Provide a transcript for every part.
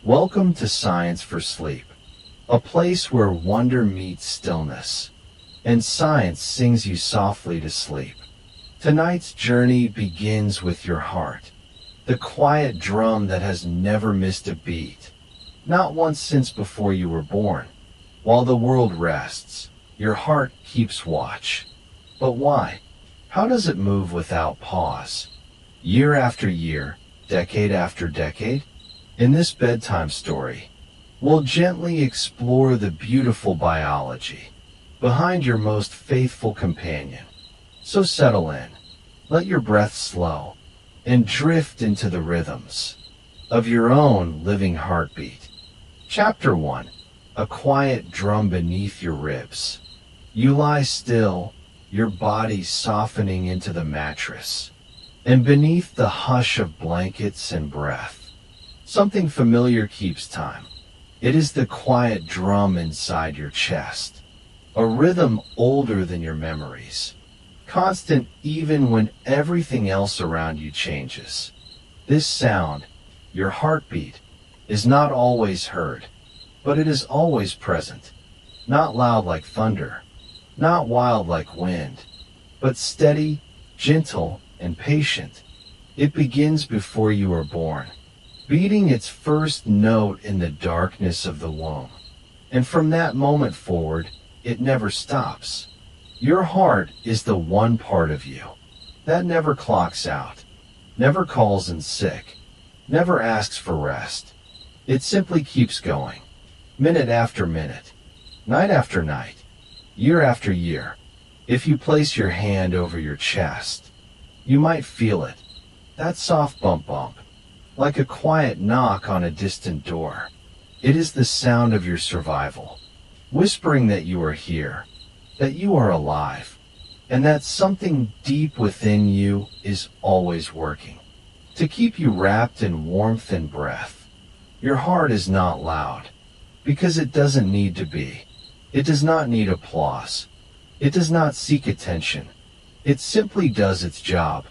Welcome to Science for Sleep, a place where wonder meets stillness, and science sings you softly to sleep. Tonight's journey begins with your heart, the quiet drum that has never missed a beat, not once since before you were born. While the world rests, your heart keeps watch. But why? How does it move without pause? Year after year, decade after decade? In this bedtime story, we'll gently explore the beautiful biology behind your most faithful companion. So settle in, let your breath slow, and drift into the rhythms of your own living heartbeat. Chapter 1. A quiet drum beneath your ribs. You lie still, your body softening into the mattress, and beneath the hush of blankets and breath, something familiar keeps time. It is the quiet drum inside your chest, a rhythm older than your memories, constant even when everything else around you changes. This sound, your heartbeat, is not always heard, but it is always present. Not loud like thunder, not wild like wind, but steady, gentle, and patient. It begins before you are born, beating its first note in the darkness of the womb. And from that moment forward, it never stops. Your heart is the one part of you that never clocks out, never calls in sick, never asks for rest. It simply keeps going, minute after minute, night after night, year after year. If you place your hand over your chest, you might feel it, that soft bump, like a quiet knock on a distant door. It is the sound of your survival, whispering that you are here, that you are alive, and that something deep within you is always working to keep you wrapped in warmth and breath. Your heart is not loud, because it doesn't need to be. It does not need applause. It does not seek attention. It simply does its job,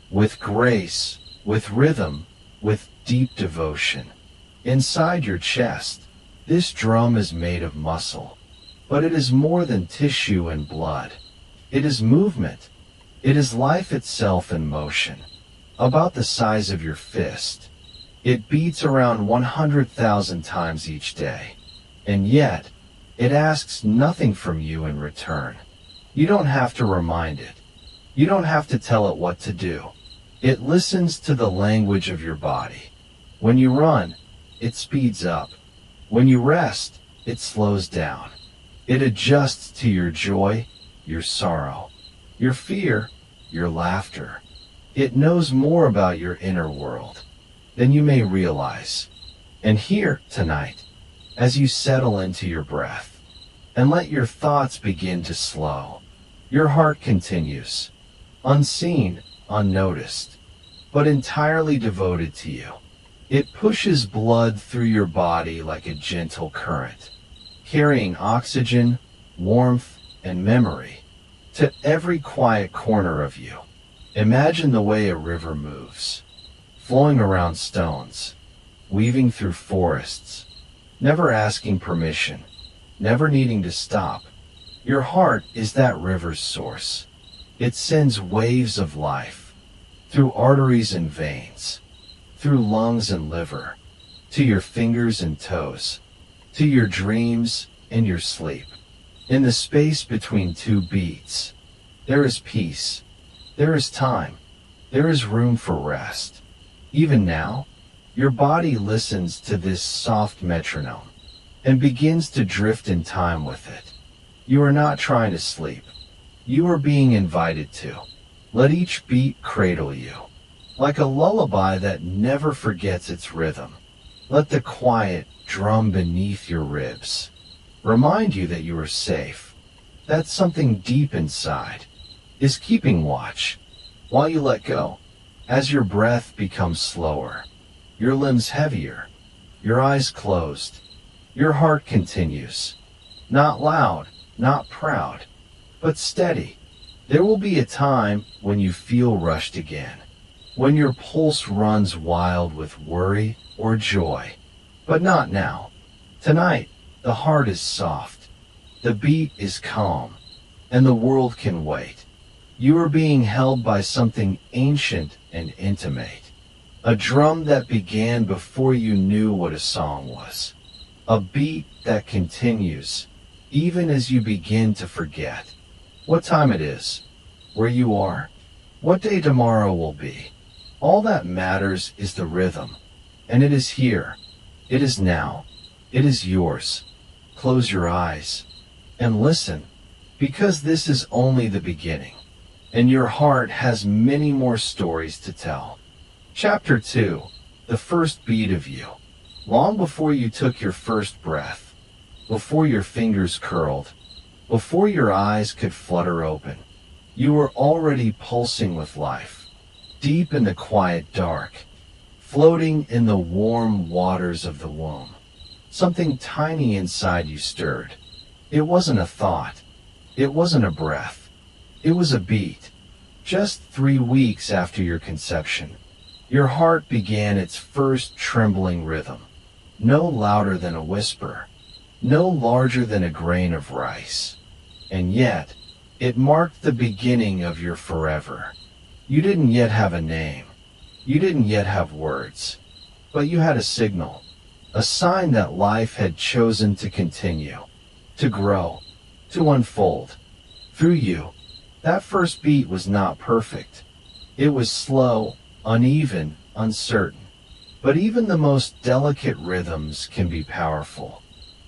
with grace, with rhythm, with deep devotion. Inside your chest, this drum is made of muscle, but it is more than tissue and blood. It is movement. It is life itself in motion, about the size of your fist. It beats around 100,000 times each day, and yet it asks nothing from you in return. You don't have to remind it. You don't have to tell it what to do. It listens to the language of your body. When you run, it speeds up. When you rest, it slows down. It adjusts to your joy, your sorrow, your fear, your laughter. It knows more about your inner world than you may realize. And here, tonight, as you settle into your breath and let your thoughts begin to slow, your heart continues, unseen, unnoticed, but entirely devoted to you. It pushes blood through your body like a gentle current, carrying oxygen, warmth, and memory to every quiet corner of you. Imagine the way a river moves, flowing around stones, weaving through forests, never asking permission, never needing to stop. Your heart is that river's source. It sends waves of life through arteries and veins, through lungs and liver, to your fingers and toes, to your dreams and your sleep. In the space between two beats, there is peace, there is time, there is room for rest. Even now, your body listens to this soft metronome and begins to drift in time with it. You are not trying to sleep. You are being invited to. Let each beat cradle you, like a lullaby that never forgets its rhythm. Let the quiet drum beneath your ribs remind you that you are safe, that something deep inside is keeping watch while you let go. As your breath becomes slower, your limbs heavier, your eyes closed, your heart continues. Not loud, not proud, but steady. There will be a time when you feel rushed again, when your pulse runs wild with worry or joy. But not now. Tonight, the heart is soft, the beat is calm, and the world can wait. You are being held by something ancient and intimate. A drum that began before you knew what a song was. A beat that continues, even as you begin to forget what time it is, where you are, what day tomorrow will be. All that matters is the rhythm, and it is here, it is now, it is yours. Close your eyes and listen, because this is only the beginning, and your heart has many more stories to tell. Chapter 2. The first beat of you. Long before you took your first breath, before your fingers curled, before your eyes could flutter open, you were already pulsing with life, deep in the quiet dark, floating in the warm waters of the womb. Something tiny inside you stirred. It wasn't a thought. It wasn't a breath. It was a beat. Just 3 weeks after your conception, your heart began its first trembling rhythm. No louder than a whisper, no larger than a grain of rice. And yet, it marked the beginning of your forever. You didn't yet have a name. You didn't yet have words. But you had a signal, a sign that life had chosen to continue, to grow, to unfold. Through you, that first beat was not perfect. It was slow, uneven, uncertain. But even the most delicate rhythms can be powerful.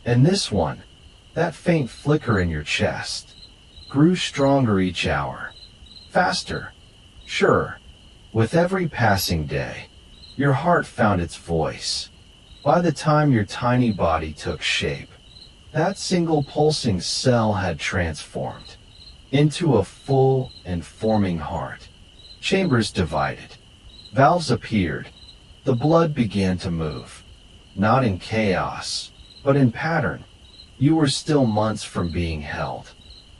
And this one, that faint flicker in your chest, grew stronger each hour. Faster, sure. With every passing day, your heart found its voice. By the time your tiny body took shape, that single pulsing cell had transformed into a full and forming heart. Chambers divided. Valves appeared. The blood began to move, not in chaos, but in pattern. You were still months from being held,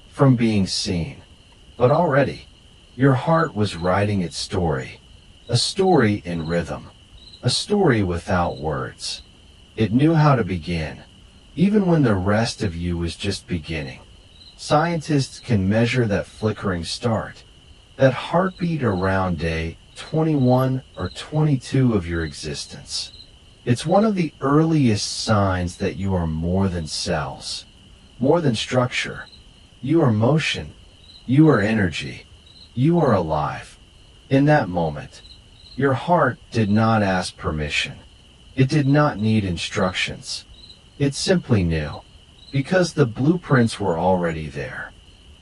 from being seen, but already, your heart was writing its story, a story in rhythm, a story without words. It knew how to begin, even when the rest of you was just beginning. Scientists can measure that flickering start, that heartbeat around day 21 or 22 of your existence. It's one of the earliest signs that you are more than cells, more than structure. You are motion. You are energy. You are alive. In that moment, your heart did not ask permission. It did not need instructions. It simply knew, because the blueprints were already there.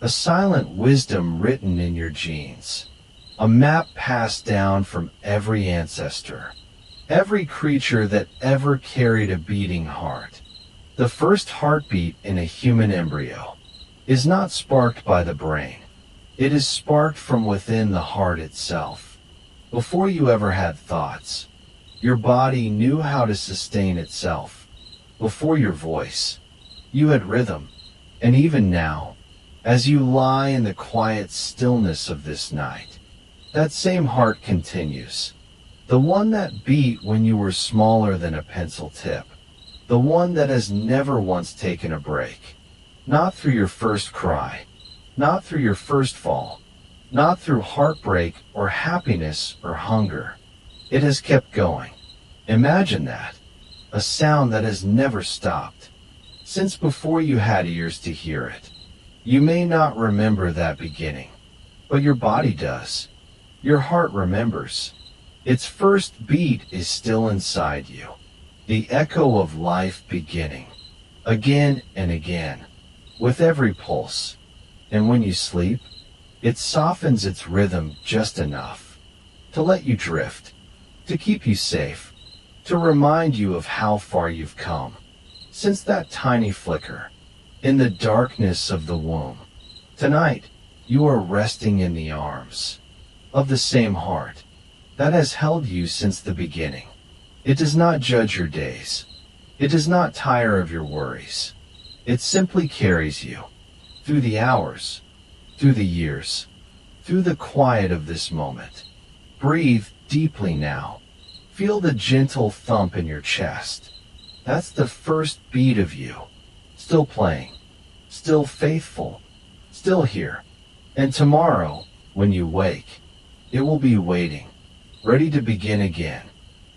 A silent wisdom written in your genes. A map passed down from every ancestor, every creature that ever carried a beating heart. The first heartbeat in a human embryo is not sparked by the brain. It is sparked from within the heart itself. Before you ever had thoughts, your body knew how to sustain itself. Before your voice, you had rhythm. And even now, as you lie in the quiet stillness of this night, that same heart continues. The one that beat when you were smaller than a pencil tip. The one that has never once taken a break. Not through your first cry. Not through your first fall. Not through heartbreak or happiness or hunger. It has kept going. Imagine that. A sound that has never stopped. Since before you had ears to hear it. You may not remember that beginning, but your body does. Your heart remembers. Its first beat is still inside you. The echo of life beginning. Again and again. With every pulse. And when you sleep, it softens its rhythm just enough to let you drift, to keep you safe, to remind you of how far you've come. Since that tiny flicker, in the darkness of the womb, tonight you are resting in the arms of the same heart that has held you since the beginning. It does not judge your days. It does not tire of your worries. It simply carries you through the hours, through the years, through the quiet of this moment. Breathe deeply now. Feel the gentle thump in your chest. That's the first beat of you. Still playing, still faithful, still here. And tomorrow, when you wake, it will be waiting, ready to begin again.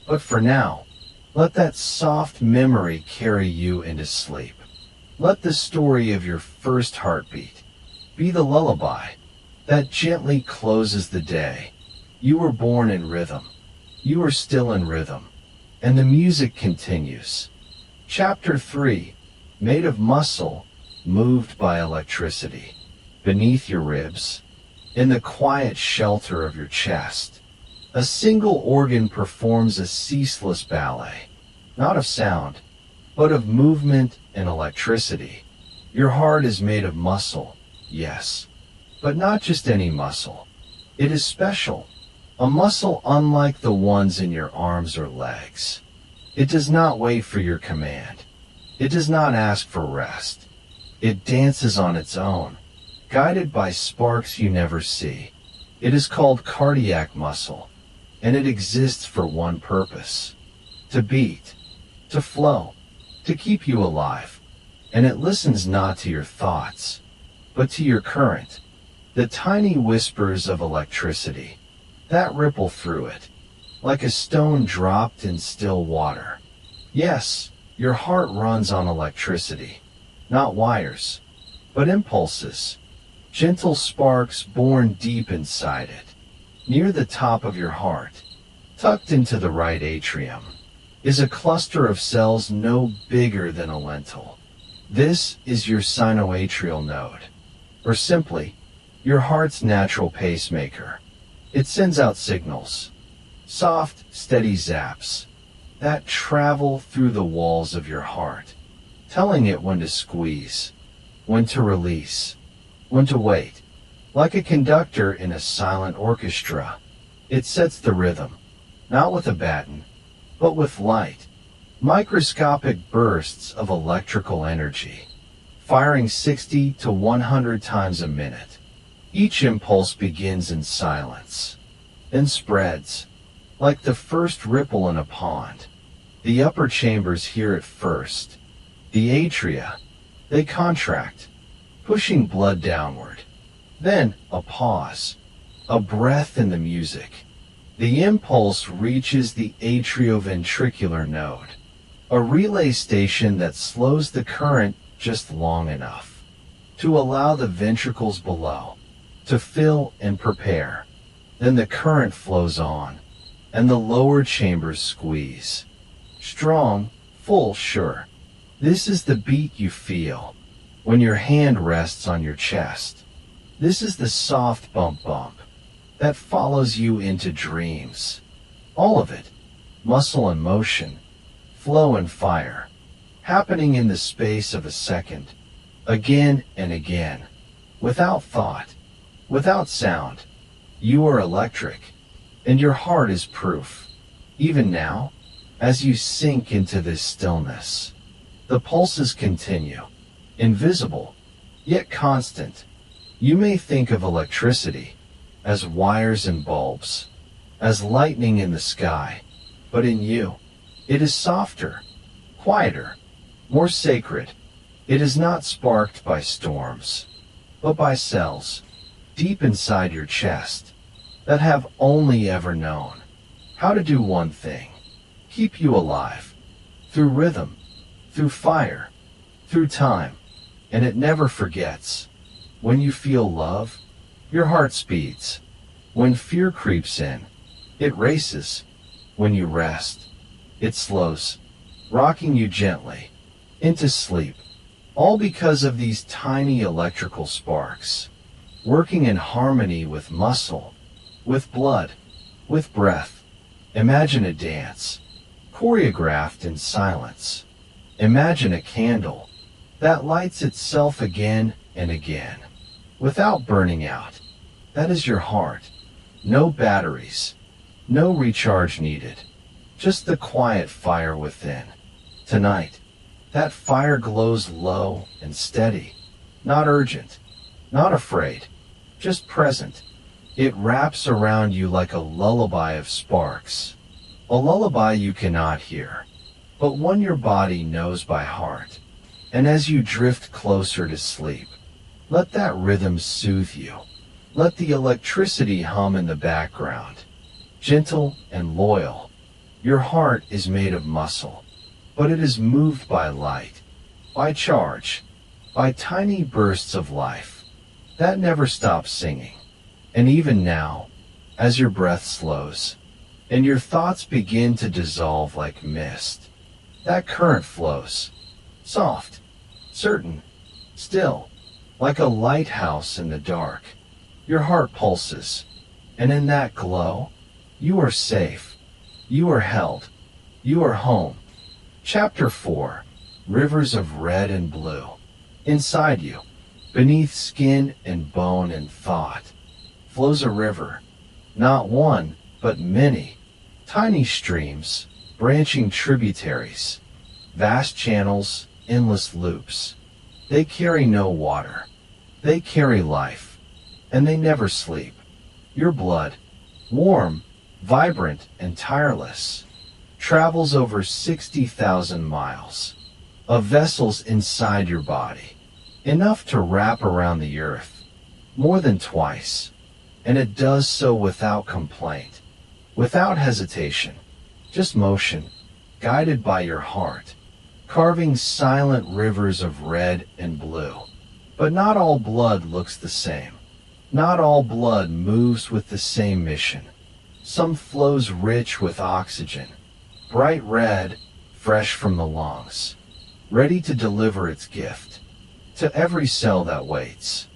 But for now, let that soft memory carry you into sleep. Let the story of your first heartbeat be the lullaby that gently closes the day. You were born in rhythm. You are still in rhythm. And the music continues. Chapter 3, made of muscle, moved by electricity. Beneath your ribs, in the quiet shelter of your chest, a single organ performs a ceaseless ballet, not of sound, but of movement and electricity. Your heart is made of muscle, yes, but not just any muscle. It is special, a muscle unlike the ones in your arms or legs. It does not wait for your command. It does not ask for rest. It dances on its own, guided by sparks you never see. It is called cardiac muscle, and it exists for one purpose: to beat, to flow, to keep you alive. And it listens not to your thoughts, but to your current, the tiny whispers of electricity that ripple through it, like a stone dropped in still water. Yes, your heart runs on electricity, not wires, but impulses, gentle sparks born deep inside it. Near the top of your heart, tucked into the right atrium, is a cluster of cells no bigger than a lentil. This is your sinoatrial node, or simply, your heart's natural pacemaker. It sends out signals, soft, steady zaps, that travel through the walls of your heart, telling it when to squeeze, when to release, when to wait. Like a conductor in a silent orchestra, it sets the rhythm, not with a baton, but with light, microscopic bursts of electrical energy, firing 60 to 100 times a minute. Each impulse begins in silence, then spreads, like the first ripple in a pond. The upper chambers hear it first. The atria, they contract, pushing blood downward. Then a pause, a breath in the music. The impulse reaches the atrioventricular node, a relay station that slows the current just long enough to allow the ventricles below to fill and prepare. Then the current flows on, and the lower chambers squeeze. Strong, full, sure. This is the beat you feel when your hand rests on your chest. This is the soft bump that follows you into dreams. All of it, muscle and motion, flow and fire, happening in the space of a second, again and again, without thought, without sound. You are electric, and your heart is proof. Even now, as you sink into this stillness, the pulses continue, invisible, yet constant. You may think of electricity as wires and bulbs, as lightning in the sky, but in you, it is softer, quieter, more sacred. It is not sparked by storms, but by cells deep inside your chest that have only ever known how to do one thing: keep you alive, through rhythm, through fire, through time. And it never forgets. When you feel love, your heart speeds. When fear creeps in, it races. When you rest, it slows, rocking you gently into sleep. All because of these tiny electrical sparks, working in harmony with muscle, with blood, with breath. Imagine a dance, choreographed in silence. Imagine a candle that lights itself again and again, without burning out. That is your heart. No batteries, no recharge needed, just the quiet fire within. Tonight, that fire glows low and steady, not urgent, not afraid, just present. It wraps around you like a lullaby of sparks, a lullaby you cannot hear, but one your body knows by heart. And as you drift closer to sleep, let that rhythm soothe you. Let the electricity hum in the background. Gentle and loyal, your heart is made of muscle, but it is moved by light, by charge, by tiny bursts of life that never stop singing. And even now, as your breath slows, and your thoughts begin to dissolve like mist, that current flows, soft, certain, still, like a lighthouse in the dark. Your heart pulses, and in that glow, you are safe, you are held, you are home. Chapter 4, Rivers of Red and Blue. Inside you, beneath skin and bone and thought, flows a river, not one, but many, tiny streams, branching tributaries, vast channels, endless loops. They carry no water, they carry life, and they never sleep. Your blood, warm, vibrant, and tireless, travels over 60,000 miles of vessels inside your body, enough to wrap around the earth, more than twice, and it does so without complaint, without hesitation, just motion, guided by your heart, carving silent rivers of red and blue. But not all blood looks the same. Not all blood moves with the same mission. Some flows rich with oxygen, bright red, fresh from the lungs, ready to deliver its gift to every cell that waits.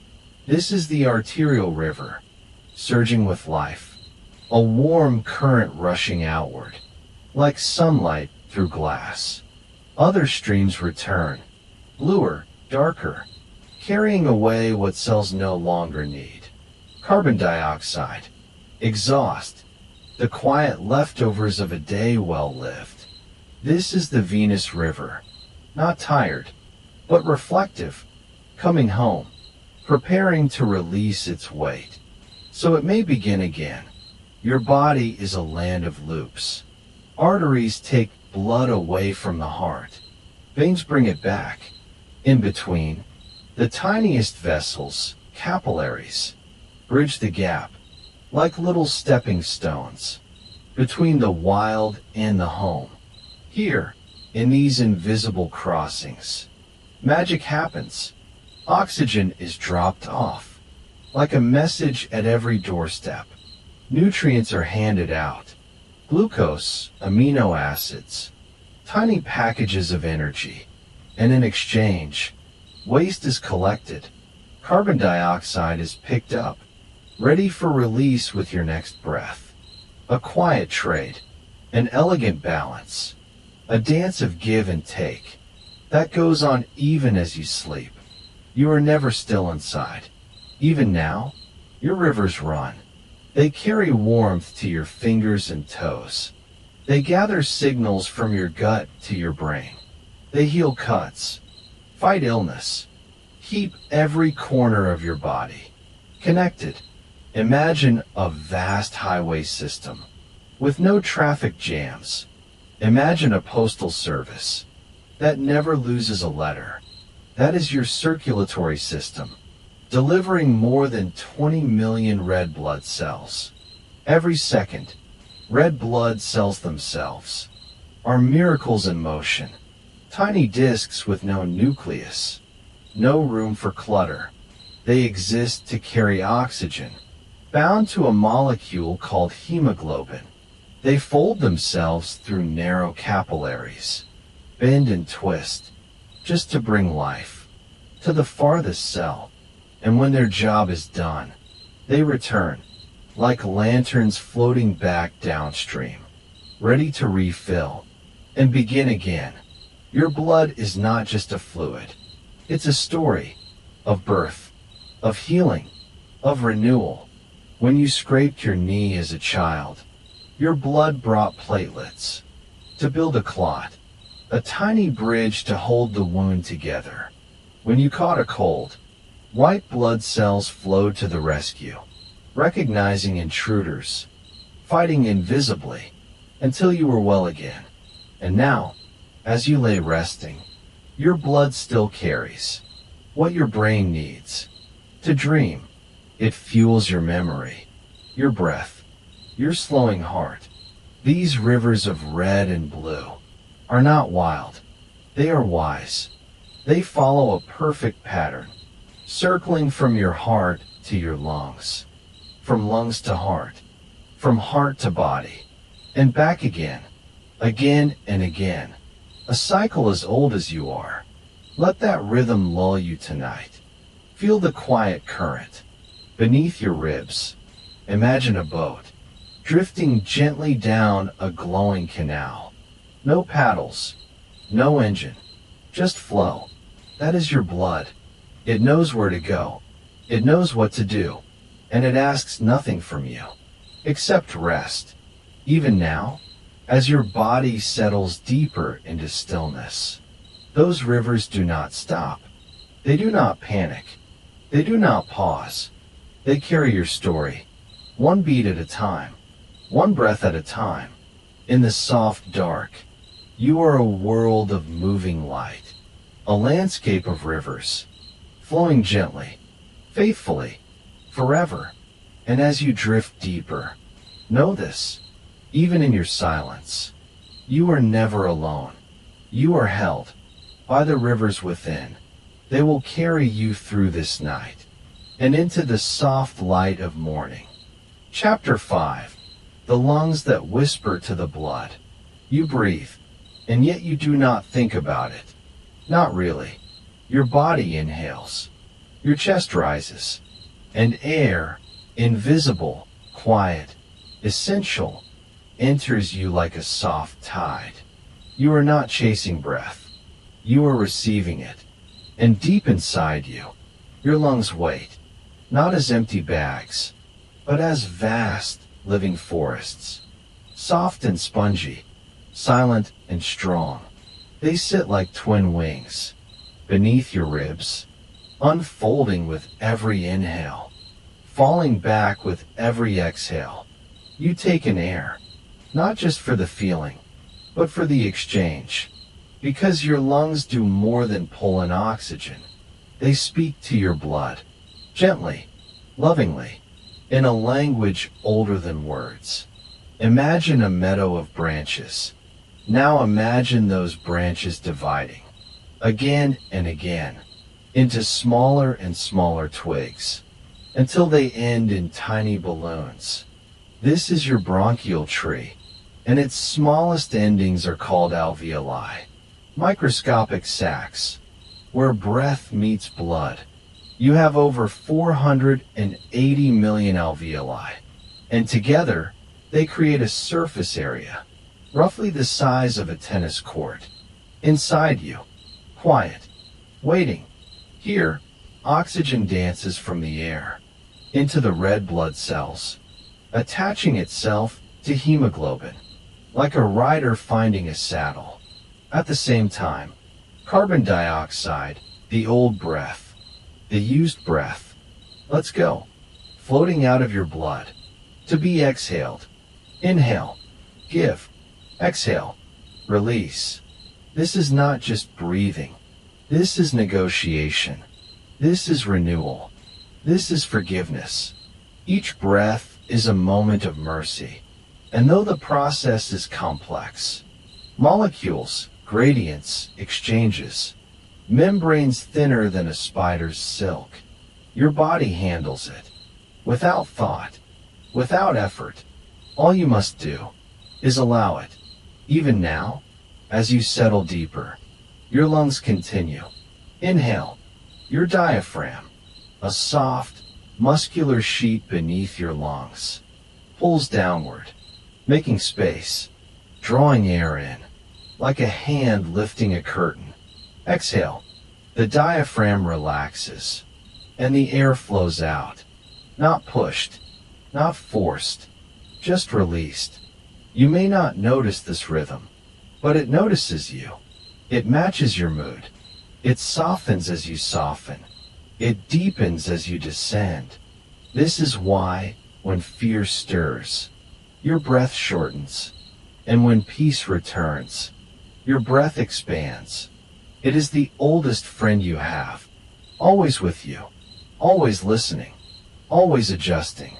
This is the arterial river, surging with life, a warm current rushing outward, like sunlight through glass. Other streams return, bluer, darker, carrying away what cells no longer need. Carbon dioxide, exhaust, the quiet leftovers of a day well lived. This is the Venus River, not tired, but reflective, coming home, preparing to release its weight, so it may begin again. Your body is a land of loops. Arteries take blood away from the heart. Veins bring it back. In between, the tiniest vessels, capillaries, bridge the gap, like little stepping stones, between the wild and the home. Here, in these invisible crossings, magic happens. Oxygen is dropped off, like a message at every doorstep. Nutrients are handed out. Glucose, amino acids, tiny packages of energy. And in exchange, waste is collected. Carbon dioxide is picked up, ready for release with your next breath. A quiet trade, an elegant balance, a dance of give and take that goes on even as you sleep. You are never still inside. Even now, your rivers run. They carry warmth to your fingers and toes. They gather signals from your gut to your brain. They heal cuts, fight illness, keep every corner of your body connected. Imagine a vast highway system with no traffic jams. Imagine a postal service that never loses a letter. That is your circulatory system, delivering more than 20 million red blood cells. Every second, red blood cells themselves are miracles in motion. Tiny disks with no nucleus, no room for clutter. They exist to carry oxygen, bound to a molecule called hemoglobin. They fold themselves through narrow capillaries, bend and twist, just to bring life to the farthest cell. And when their job is done, they return, like lanterns floating back downstream, ready to refill and begin again. Your blood is not just a fluid. It's a story of birth, of healing, of renewal. When you scraped your knee as a child, your blood brought platelets to build a clot, a tiny bridge to hold the wound together. When you caught a cold, white blood cells flowed to the rescue, recognizing intruders, fighting invisibly until you were well again. And now, As you lay resting, your blood still carries what your brain needs to dream. It fuels your memory, your breath, your slowing heart. These rivers of red and blue are not wild. They are wise. They follow a perfect pattern, circling from your heart to your lungs, from lungs to heart, from heart to body, and back again and again. A cycle as old as you are. Let that rhythm lull you tonight. Feel the quiet current beneath your ribs. Imagine a boat drifting gently down a glowing canal. No paddles, no engine, just flow. That is your blood. It knows where to go. It knows what to do. And it asks nothing from you except rest. Even now, as your body settles deeper into stillness, those rivers do not stop. They do not panic. They do not pause. They carry your story, one beat at a time, one breath at a time. In the soft dark, you are a world of moving light, a landscape of rivers, flowing gently, faithfully, forever. And as you drift deeper, know this, even in your silence, you are never alone. You are held by the rivers within. They will carry you through this night and into the soft light of morning. Chapter 5. The lungs that whisper to the blood. You breathe, and yet you do not think about it. Not really. Your body inhales. Your chest rises. And air, invisible, quiet, essential, enters you like a soft tide. You are not chasing breath. You are receiving it. And deep inside you, your lungs wait, not as empty bags, but as vast, living forests. Soft and spongy, silent and strong. They sit like twin wings beneath your ribs, unfolding with every inhale, falling back with every exhale. You take in air, not just for the feeling, but for the exchange. Because your lungs do more than pull in oxygen. They speak to your blood, gently, lovingly, in a language older than words. Imagine a meadow of branches. Now imagine those branches dividing, again and again, into smaller and smaller twigs, until they end in tiny balloons. This is your bronchial tree, and its smallest endings are called alveoli, microscopic sacs, where breath meets blood. You have over 480 million alveoli, and together they create a surface area, roughly the size of a tennis court. Inside you, quiet, waiting. Here, oxygen dances from the air into the red blood cells, attaching itself to hemoglobin, like a rider finding a saddle. At the same time, carbon dioxide, the old breath, the used breath, let's go, floating out of your blood, to be exhaled. Inhale, give, exhale, release. This is not just breathing. This is negotiation. This is renewal. This is forgiveness. Each breath is a moment of mercy. And though the process is complex, molecules, gradients, exchanges, membranes thinner than a spider's silk, your body handles it. Without thought, without effort, all you must do is allow it. Even now, as you settle deeper, your lungs continue. Inhale, your diaphragm, a soft, muscular sheet beneath your lungs, pulls downward, making space, drawing air in, like a hand lifting a curtain. Exhale, the diaphragm relaxes, and the air flows out, not pushed, not forced, just released. You may not notice this rhythm, but it notices you. It matches your mood. It softens as you soften. It deepens as you descend. This is why, when fear stirs, your breath shortens, and when peace returns, Your breath expands. It is the oldest friend you have, always with you, always listening, always adjusting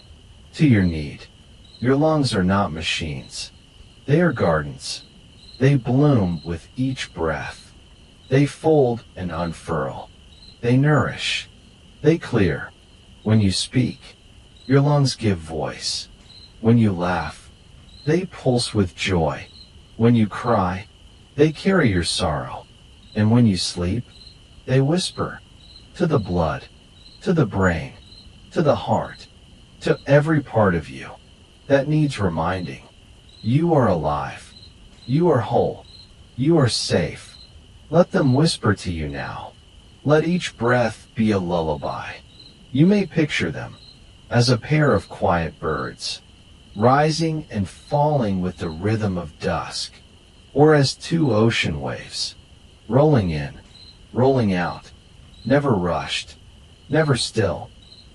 to your need. Your lungs are not machines. They are gardens. They bloom with each breath. They fold and unfurl. They nourish. They clear. When you speak, your lungs give voice. When you laugh, they pulse with joy. When you cry, they carry your sorrow. And when you sleep, they whisper to the blood, to the brain, to the heart, to every part of you that needs reminding. You are alive. You are whole. You are safe. Let them whisper to you now. Let each breath be a lullaby. You may picture them as a pair of quiet birds, rising and falling with the rhythm of dusk, or as two ocean waves, rolling in, rolling out, never rushed, never still.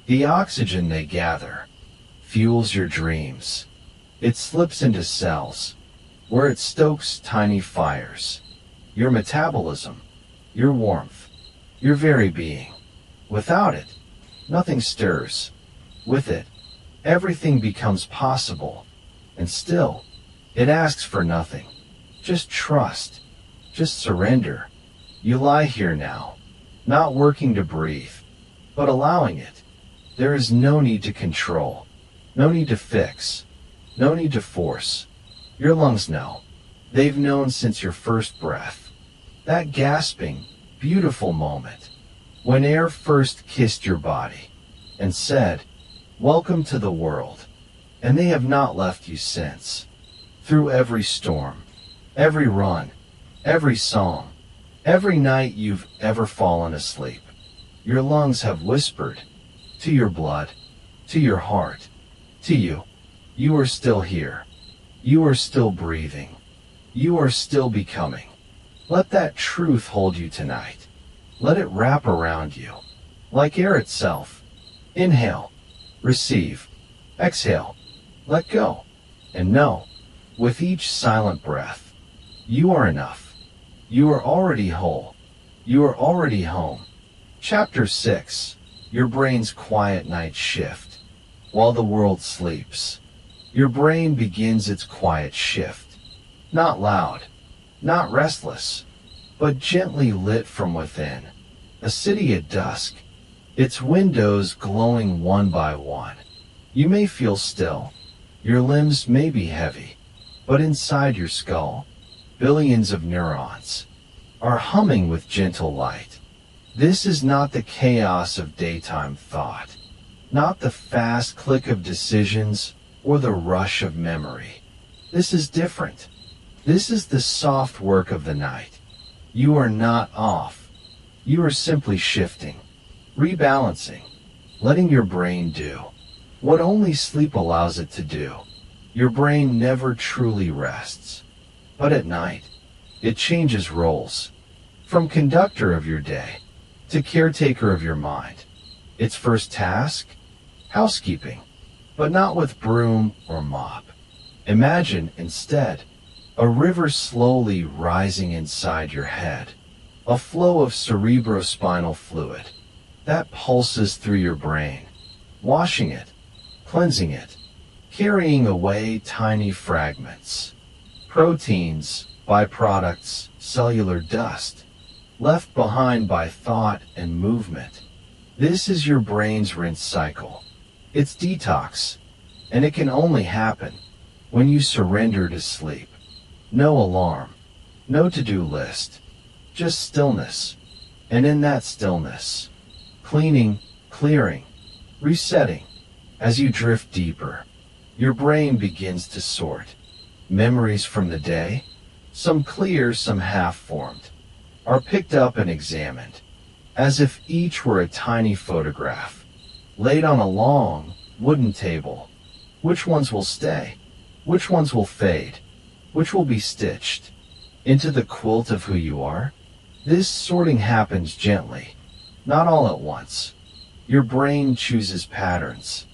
The oxygen they gather fuels your dreams. It slips into cells, where it stokes tiny fires. Your metabolism, your warmth, your very being. Without it, nothing stirs. With it, everything becomes possible. And still, it asks for nothing. Just trust. Just surrender. You lie here now, not working to breathe, but allowing it. There is no need to control, no need to fix, no need to force. Your lungs know. They've known since your first breath. That gasping, beautiful moment, when air first kissed your body and said, "Welcome to the world." And they have not left you since. Through every storm, every run, every song, every night you've ever fallen asleep, your lungs have whispered to your blood, to your heart, to you. You are still here. You are still breathing. You are still becoming. Let that truth hold you tonight. Let it wrap around you, like air itself. Inhale, receive, exhale, let go, and know, with each silent breath, you are enough. You are already whole. You are already home. Chapter 6. Your brain's quiet night shift. While the world sleeps, your brain begins its quiet shift. Not loud, not restless, but gently lit from within. A city at dusk, its windows glowing one by one. You may feel still. Your limbs may be heavy, but inside your skull, billions of neurons are humming with gentle light. This is not the chaos of daytime thought, not the fast click of decisions or the rush of memory. This is different. This is the soft work of the night. You are not off. You are simply shifting, rebalancing, letting your brain do what only sleep allows it to do. Your brain never truly rests. But at night, it changes roles. From conductor of your day to caretaker of your mind. Its first task? Housekeeping, but not with broom or mop. Imagine, instead, a river slowly rising inside your head. A flow of cerebrospinal fluid that pulses through your brain, washing it, cleansing it, carrying away tiny fragments, proteins, byproducts, cellular dust, left behind by thought and movement. This is your brain's rinse cycle. It's detox, and it can only happen when you surrender to sleep. No alarm, no to-do list, just stillness. And in that stillness, cleaning, clearing, resetting. As you drift deeper, your brain begins to sort. Memories from the day, some clear, some half-formed, are picked up and examined, as if each were a tiny photograph, laid on a long, wooden table. Which ones will stay? Which ones will fade? Which will be stitched into the quilt of who you are? This sorting happens gently, not all at once. Your brain chooses patterns.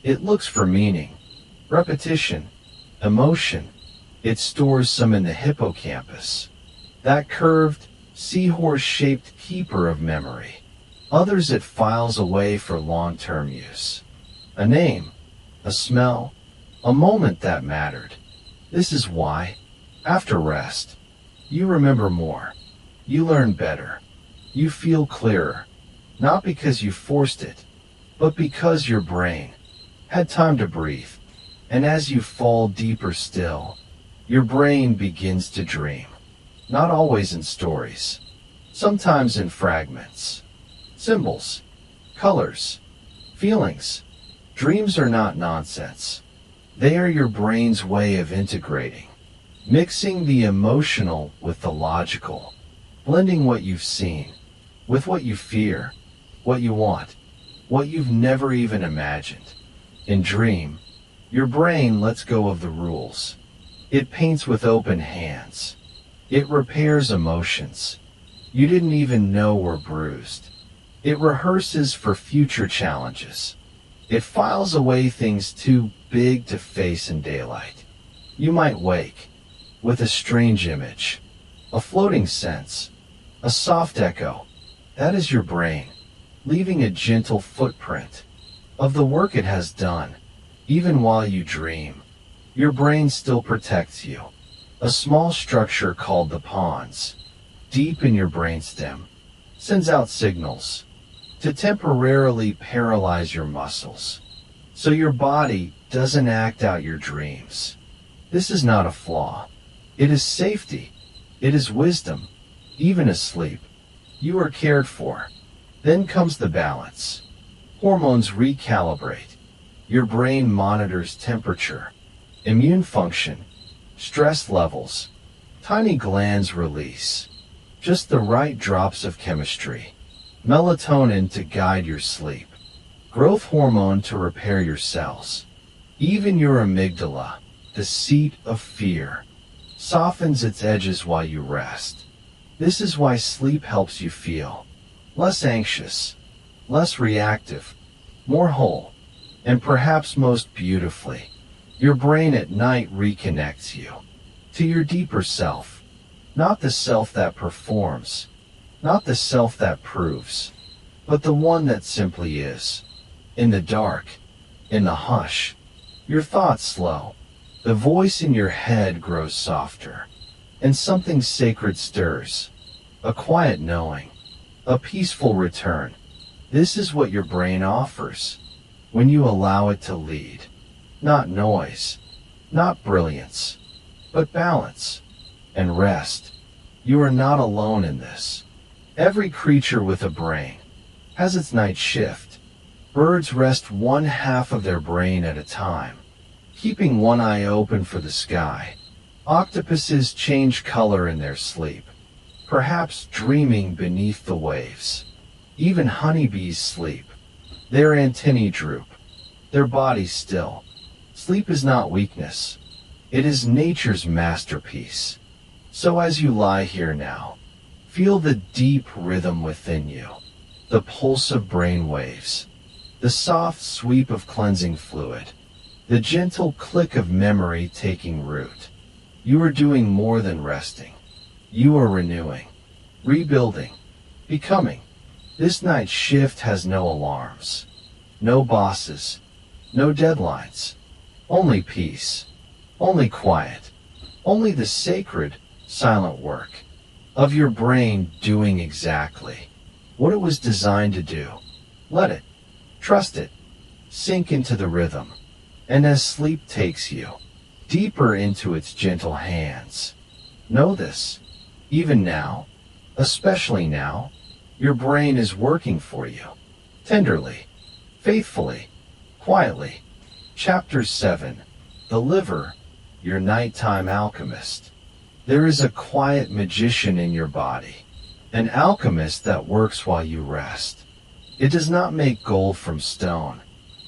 It looks for meaning, repetition, emotion. It stores some in the hippocampus, that curved, seahorse-shaped keeper of memory. Others it files away for long-term use. A name, a smell, a moment that mattered. This is why, after rest, you remember more, you learn better, you feel clearer, not because you forced it, but because your brain had time to breathe. And as you fall deeper still, your brain begins to dream. Not always in stories, sometimes in fragments, symbols, colors, feelings. Dreams are not nonsense. They are your brain's way of integrating, mixing the emotional with the logical, blending what you've seen with what you fear, what you want, what you've never even imagined. In dream, your brain lets go of the rules. It paints with open hands. It repairs emotions you didn't even know were bruised. It rehearses for future challenges. It files away things too big to face in daylight. You might wake with a strange image, a floating sense, a soft echo. That is your brain, leaving a gentle footprint of the work it has done. Even while you dream, your brain still protects you. A small structure called the pons, deep in your brainstem, sends out signals to temporarily paralyze your muscles, so your body doesn't act out your dreams. This is not a flaw. It is safety. It is wisdom. Even asleep, you are cared for. Then comes the balance. Hormones recalibrate. Your brain monitors temperature, immune function, stress levels. Tiny glands release just the right drops of chemistry. Melatonin to guide your sleep. Growth hormone to repair your cells. Even your amygdala, the seat of fear, softens its edges while you rest. This is why sleep helps you feel less anxious, less reactive, more whole. And perhaps most beautifully, your brain at night reconnects you to your deeper self. Not the self that performs, not the self that proves, but the one that simply is. In the dark, in the hush, your thoughts slow. The voice in your head grows softer, and something sacred stirs. A quiet knowing, a peaceful return. This is what your brain offers when you allow it to lead. Not noise, not brilliance, but balance and rest. You are not alone in this. Every creature with a brain has its night shift. Birds rest one half of their brain at a time, keeping one eye open for the sky. Octopuses change color in their sleep, perhaps dreaming beneath the waves. Even honeybees sleep. Their antennae droop, their bodies still. Sleep is not weakness. It is nature's masterpiece. So as you lie here now, feel the deep rhythm within you, the pulse of brain waves, the soft sweep of cleansing fluid, the gentle click of memory taking root. You are doing more than resting. You are renewing, rebuilding, becoming. This night shift has no alarms, no bosses, no deadlines, only peace, only quiet, only the sacred, silent work of your brain doing exactly what it was designed to do. Let it, trust it, sink into the rhythm, and as sleep takes you deeper into its gentle hands, know this, even now, especially now, your brain is working for you, tenderly, faithfully, quietly. Chapter 7. The Liver, Your Nighttime Alchemist. There is a quiet magician in your body, an alchemist that works while you rest. It does not make gold from stone,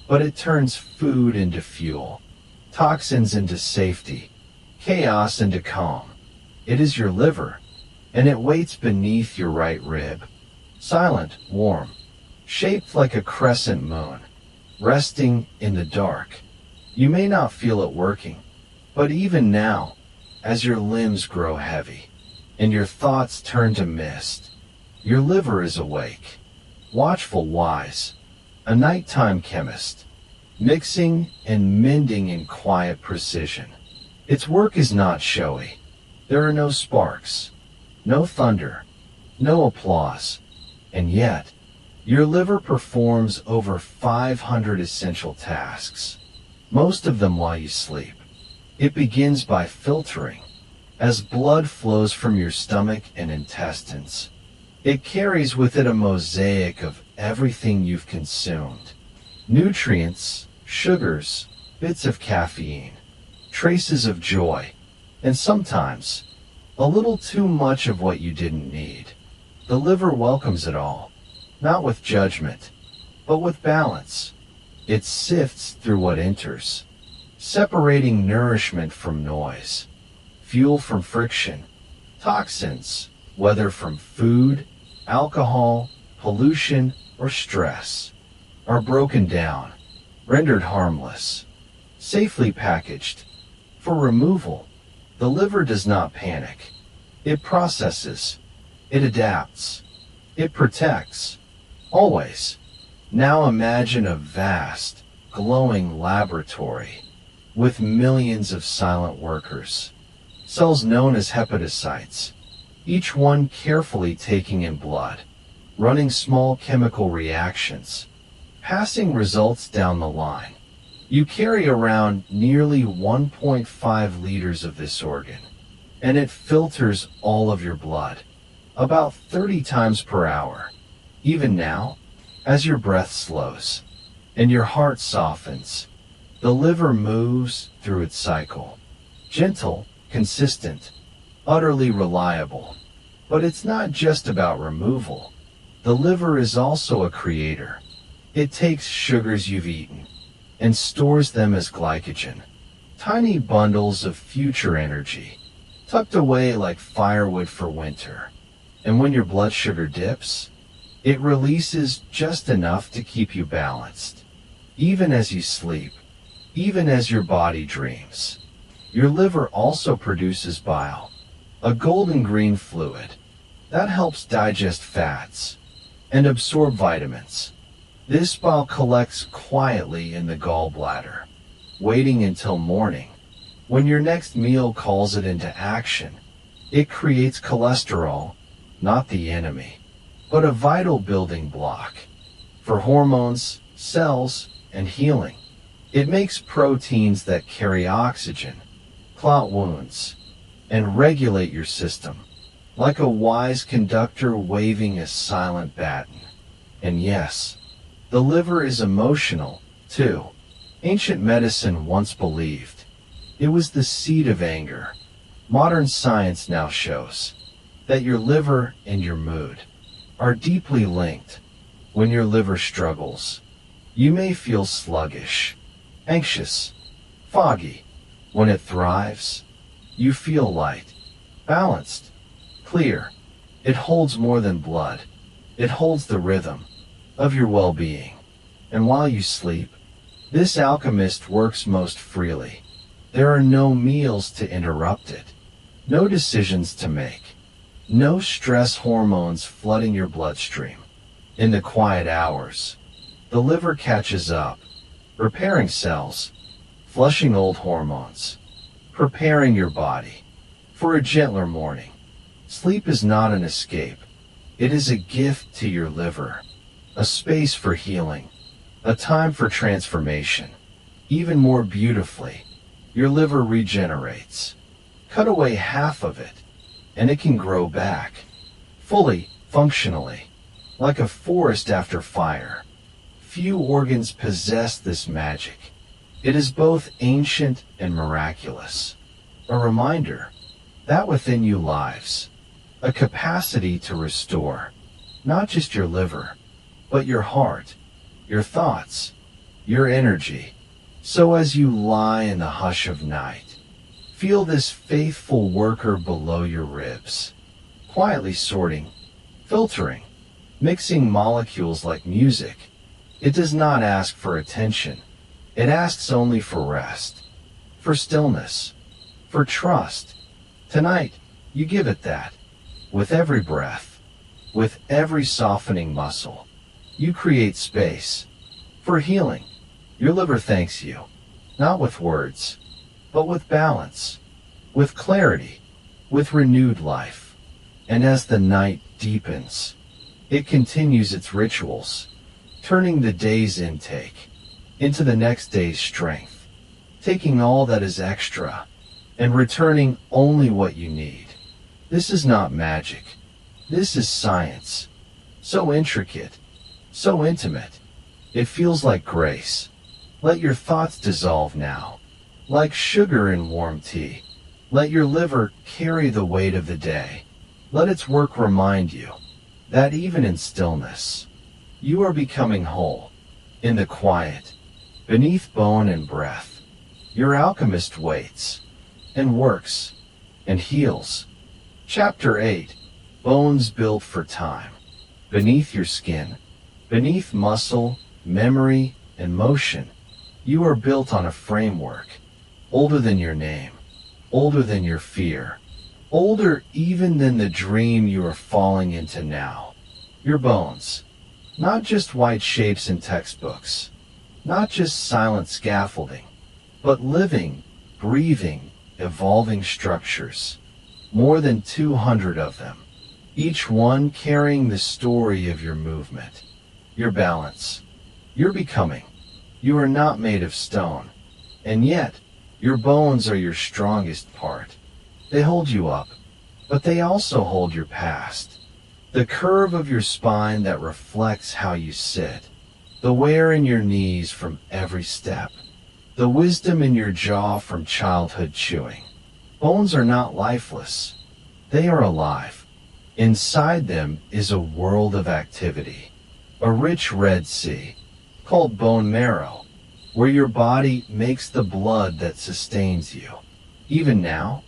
but it turns food into fuel, toxins into safety, chaos into calm. It is your liver, and it waits beneath your right rib. Silent, warm, shaped like a crescent moon, resting in the dark. You may not feel it working, but even now, as your limbs grow heavy, and your thoughts turn to mist. Your liver is awake, watchful, wise, a nighttime chemist, mixing and mending in quiet precision. Its work is not showy. There are no sparks, no thunder, no applause, and yet, your liver performs over 500 essential tasks, most of them while you sleep. It begins by filtering. As blood flows from your stomach and intestines, it carries with it a mosaic of everything you've consumed. Nutrients, sugars, bits of caffeine, traces of joy, and sometimes a little too much of what you didn't need. The liver welcomes it all, not with judgment, but with balance. It sifts through what enters, separating nourishment from noise, fuel from friction, toxins, whether from food, alcohol, pollution, or stress, are broken down, rendered harmless, safely packaged. For removal, the liver does not panic. It processes, it adapts, it protects, always. Now imagine a vast, glowing laboratory with millions of silent workers, cells known as hepatocytes, each one carefully taking in blood, running small chemical reactions, passing results down the line. You carry around nearly 1.5 liters of this organ, and it filters all of your blood, about 30 times per hour. Even now, as your breath slows and your heart softens, the liver moves through its cycle. Gentle, consistent, utterly reliable. But it's not just about removal. The liver is also a creator. It takes sugars you've eaten and stores them as glycogen, tiny bundles of future energy, tucked away like firewood for winter. And when your blood sugar dips, it releases just enough to keep you balanced. Even as you sleep, even as your body dreams, your liver also produces bile, a golden green fluid that helps digest fats and absorb vitamins. This bile collects quietly in the gallbladder, waiting until morning. When your next meal calls it into action, it creates cholesterol, not the enemy, but a vital building block for hormones, cells, and healing. It makes proteins that carry oxygen, clot wounds, and regulate your system, like a wise conductor waving a silent baton. And yes, the liver is emotional, too. Ancient medicine once believed it was the seat of anger. Modern science now shows that your liver and your mood are deeply linked. When your liver struggles, you may feel sluggish, anxious, foggy. When it thrives, you feel light, balanced, clear. It holds more than blood. It holds the rhythm of your well-being. And while you sleep, this alchemist works most freely. There are no meals to interrupt it, no decisions to make, no stress hormones flooding your bloodstream. In the quiet hours, the liver catches up, repairing cells, flushing old hormones, preparing your body for a gentler morning. Sleep is not an escape. It is a gift to your liver, a space for healing, a time for transformation. Even more beautifully, your liver regenerates. Cut away half of it, and it can grow back, fully, functionally, like a forest after fire. Few organs possess this magic. It is both ancient and miraculous. A reminder that within you lies a capacity to restore, not just your liver, but your heart, your thoughts, your energy. So as you lie in the hush of night, feel this faithful worker below your ribs, quietly sorting, filtering, mixing molecules like music. It does not ask for attention. It asks only for rest, for stillness, for trust. Tonight, you give it that. With every breath, with every softening muscle, you create space for healing. Your liver thanks you, not with words, but with balance, with clarity, with renewed life. And as the night deepens, it continues its rituals, turning the day's intake into the next day's strength, taking all that is extra and returning only what you need. This is not magic. This is science. So intricate, so intimate. It feels like grace. Let your thoughts dissolve now, like sugar in warm tea. Let your liver carry the weight of the day. Let its work remind you that even in stillness, you are becoming whole. In the quiet, beneath bone and breath, your alchemist waits and works and heals. Chapter 8. Bones built for time. Beneath your skin, beneath muscle, memory, and motion, you are built on a framework, older than your name, older than your fear, older even than the dream you are falling into now. Your bones, not just white shapes in textbooks, not just silent scaffolding, but living, breathing, evolving structures. More than 200 of them, each one carrying the story of your movement, your balance, your becoming. You are not made of stone, and yet your bones are your strongest part. They hold you up, but they also hold your past. The curve of your spine that reflects how you sit, the wear in your knees from every step, the wisdom in your jaw from childhood chewing. Bones are not lifeless. They are alive. Inside them is a world of activity, a rich red sea, called bone marrow, where your body makes the blood that sustains you. Even now,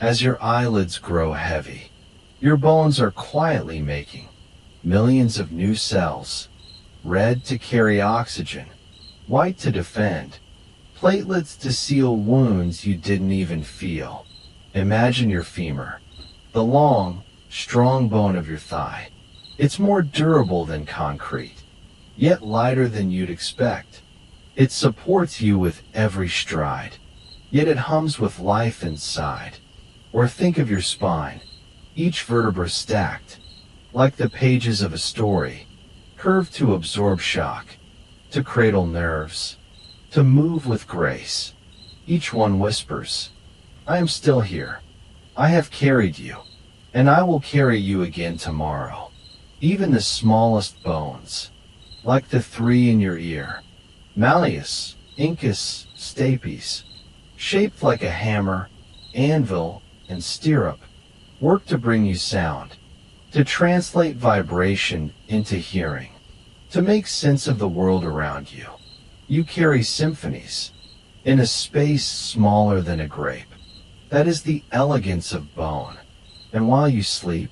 as your eyelids grow heavy, your bones are quietly making millions of new cells, red to carry oxygen, white to defend, platelets to seal wounds you didn't even feel. Imagine your femur, the long, strong bone of your thigh. It's more durable than concrete, yet lighter than you'd expect. It supports you with every stride, yet it hums with life inside. Or think of your spine, each vertebra stacked, like the pages of a story, curved to absorb shock, to cradle nerves, to move with grace. Each one whispers, I am still here. I have carried you, and I will carry you again tomorrow. Even the smallest bones, like the 3 in your ear, malleus, incus, stapes, shaped like a hammer, anvil, and stirrup, work to bring you sound, to translate vibration into hearing, to make sense of the world around you. You carry symphonies in a space smaller than a grape. That is the elegance of bone. And while you sleep,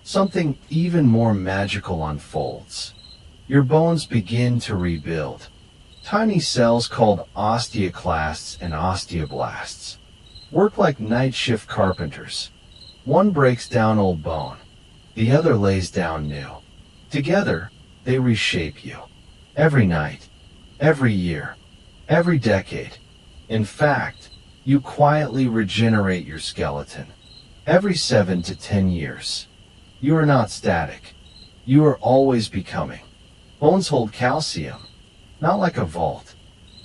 something even more magical unfolds. Your bones begin to rebuild. Tiny cells called osteoclasts and osteoblasts work like night shift carpenters. One breaks down old bone, the other lays down new. Together, they reshape you. Every night, every year, every decade. In fact, you quietly regenerate your skeleton. Every 7 to 10 years. You are not static. You are always becoming. Bones hold calcium, not like a vault,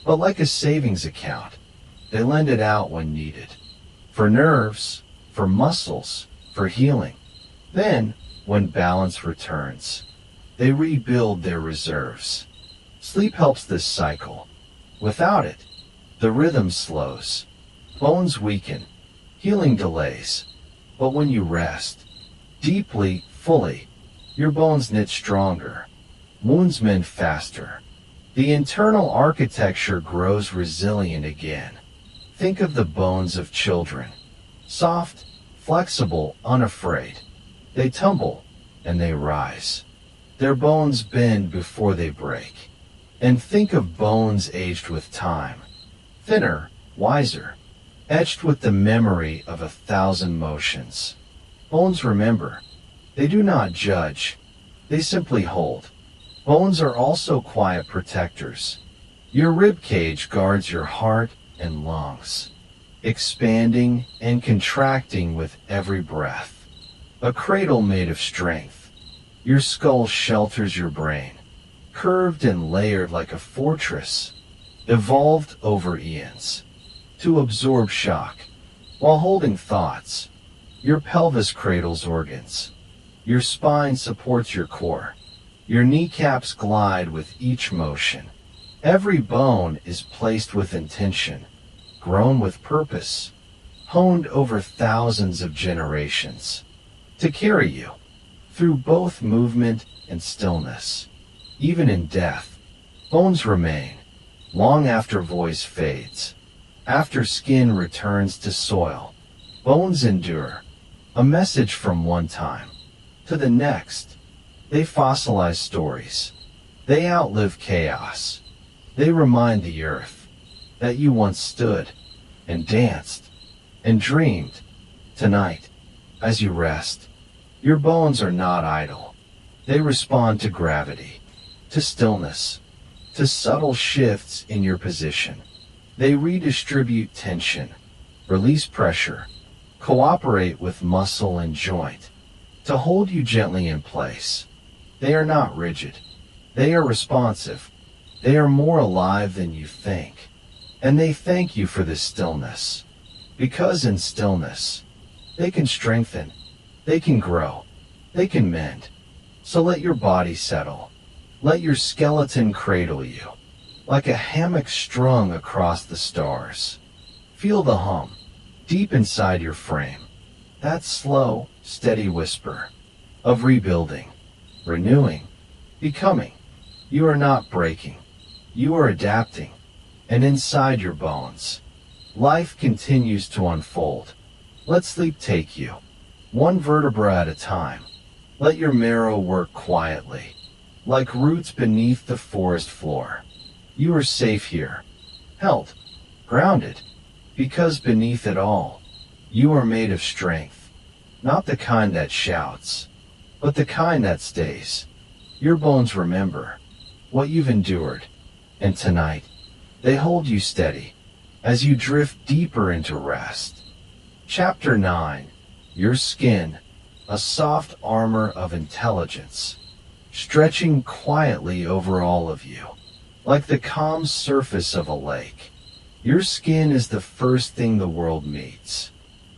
but like a savings account. They lend it out when needed. For nerves, for muscles, for healing. Then, when balance returns, they rebuild their reserves. Sleep helps this cycle. Without it, the rhythm slows. Bones weaken. Healing delays. But when you rest, deeply, fully, your bones knit stronger. Wounds mend faster. The internal architecture grows resilient again. Think of the bones of children. Soft, flexible, unafraid. They tumble and they rise. Their bones bend before they break. And think of bones aged with time. Thinner, wiser, etched with the memory of 1,000 motions. Bones remember, They do not judge, they simply hold. Bones are also quiet protectors. Your rib cage guards your heart and lungs, expanding and contracting with every breath. A cradle made of strength. Your skull shelters your brain, curved and layered like a fortress, evolved over eons to absorb shock while holding thoughts. Your pelvis cradles organs. Your spine supports your core. Your kneecaps glide with each motion. Every bone is placed with intention, grown with purpose, honed over thousands of generations, to carry you through both movement and stillness. Even in death, bones remain, long after voice fades, after skin returns to soil. Bones endure, a message from one time to the next. They fossilize stories. They outlive chaos. They remind the earth that you once stood and danced and dreamed. Tonight, as you rest, your bones are not idle. They respond to gravity, to stillness, to subtle shifts in your position. They redistribute tension, release pressure, cooperate with muscle and joint, to hold you gently in place. They are not rigid. They are responsive. They are more alive than you think. And they thank you for this stillness. Because in stillness, they can strengthen, they can grow, they can mend. So let your body settle. Let your skeleton cradle you, like a hammock strung across the stars. Feel the hum, deep inside your frame. That slow, steady whisper of rebuilding, renewing, becoming. You are not breaking. You are adapting. And inside your bones, life continues to unfold. Let sleep take you, one vertebra at a time. Let your marrow work quietly, like roots beneath the forest floor. You are safe here, held, grounded, because beneath it all, you are made of strength. Not the kind that shouts, but the kind that stays. Your bones remember what you've endured, and tonight, they hold you steady as you drift deeper into rest. Chapter 9. Your skin, a soft armor of intelligence, stretching quietly over all of you, like the calm surface of a lake. Your skin is the first thing the world meets,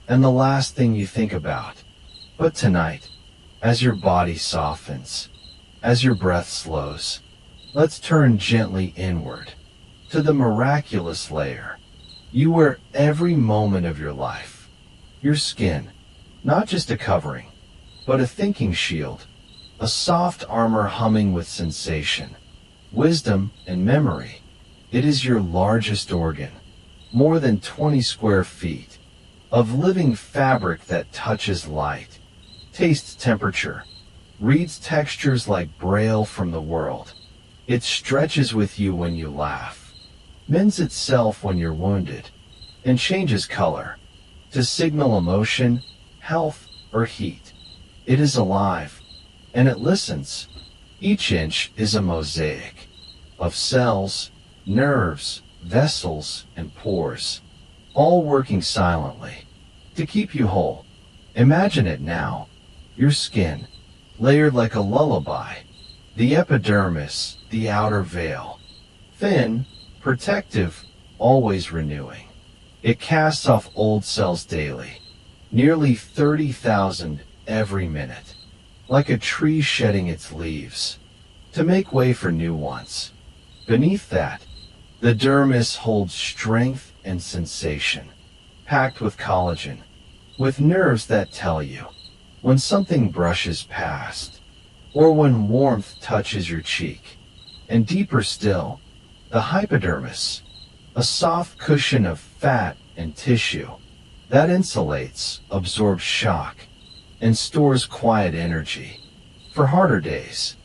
and the last thing you think about. But tonight, as your body softens, as your breath slows, let's turn gently inward to the miraculous layer you wear every moment of your life. Your skin, not just a covering, but a thinking shield, a soft armor humming with sensation, wisdom, and memory. It is your largest organ, more than 20 square feet, of living fabric that touches light, tastes temperature, reads textures like braille from the world. It stretches with you when you laugh, mends itself when you're wounded, and changes color to signal emotion, health, or heat. It is alive, and it listens. Each inch is a mosaic of cells, nerves, vessels, and pores, all working silently to keep you whole. Imagine it now, your skin, layered like a lullaby, the epidermis, the outer veil, thin, protective, always renewing. It casts off old cells daily, nearly 30,000 every minute, like a tree shedding its leaves, to make way for new ones. Beneath that, the dermis holds strength and sensation, packed with collagen, with nerves that tell you when something brushes past, or when warmth touches your cheek. And deeper still, the hypodermis, a soft cushion of fat and tissue that insulates, absorbs shock, and stores quiet energy for harder days.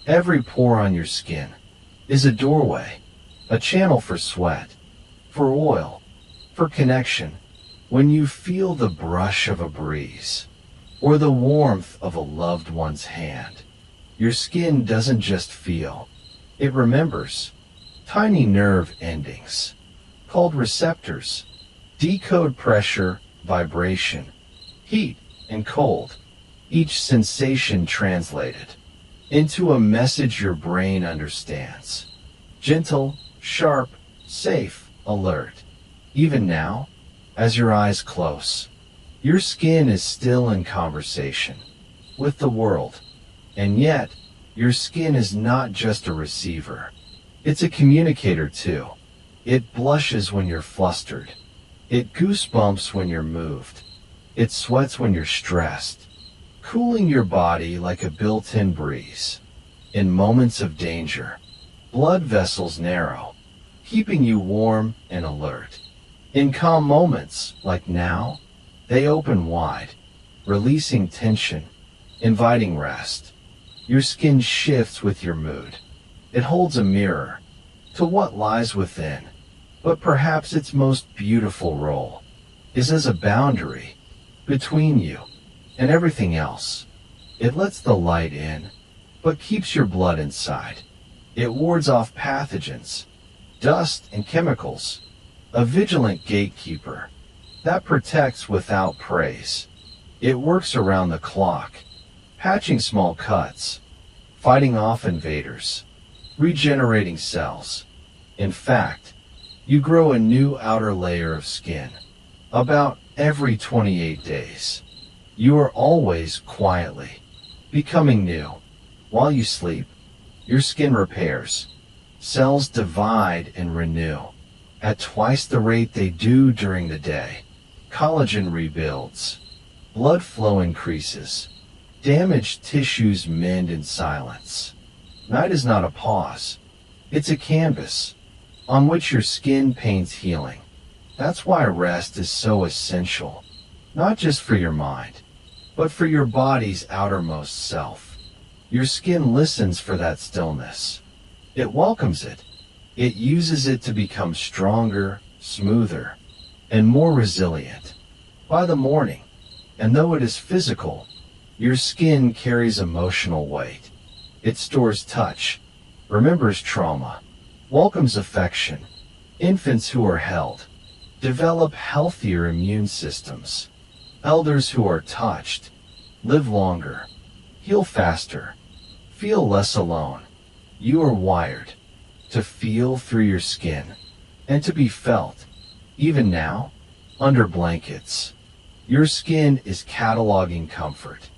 Every pore on your skin is a doorway, a channel for sweat, for oil, for connection. When you feel the brush of a breeze, or the warmth of a loved one's hand. Your skin doesn't just feel, it remembers. Tiny nerve endings, called receptors, decode pressure, vibration, heat, and cold, each sensation translated into a message your brain understands. Gentle, sharp, safe, alert. Even now, as your eyes close, your skin is still in conversation with the world. And yet, your skin is not just a receiver. It's a communicator too. It blushes when you're flustered. It goosebumps when you're moved. It sweats when you're stressed, cooling your body like a built-in breeze. In moments of danger, blood vessels narrow, keeping you warm and alert. In calm moments, like now, they open wide, releasing tension, inviting rest. Your skin shifts with your mood. It holds a mirror to what lies within, but perhaps its most beautiful role is as a boundary between you and everything else. It lets the light in, but keeps your blood inside. It wards off pathogens, dust, and chemicals, a vigilant gatekeeper that protects without praise. It works around the clock, patching small cuts, fighting off invaders, regenerating cells. In fact, you grow a new outer layer of skin about every 28 days. You are always quietly becoming new. While you sleep, your skin repairs. Cells divide and renew at twice the rate they do during the day. Collagen rebuilds. Blood flow increases. Damaged tissues mend in silence. Night is not a pause. It's a canvas on which your skin paints healing. That's why rest is so essential, not just for your mind, but for your body's outermost self. Your skin listens for that stillness. It welcomes it. It uses it to become stronger, smoother, and more resilient. By the morning, and though it is physical, your skin carries emotional weight. It stores touch, remembers trauma, welcomes affection. Infants who are held develop healthier immune systems. Elders who are touched live longer, heal faster, feel less alone. You are wired to feel through your skin and to be felt. Even now, under blankets, your skin is cataloging comfort,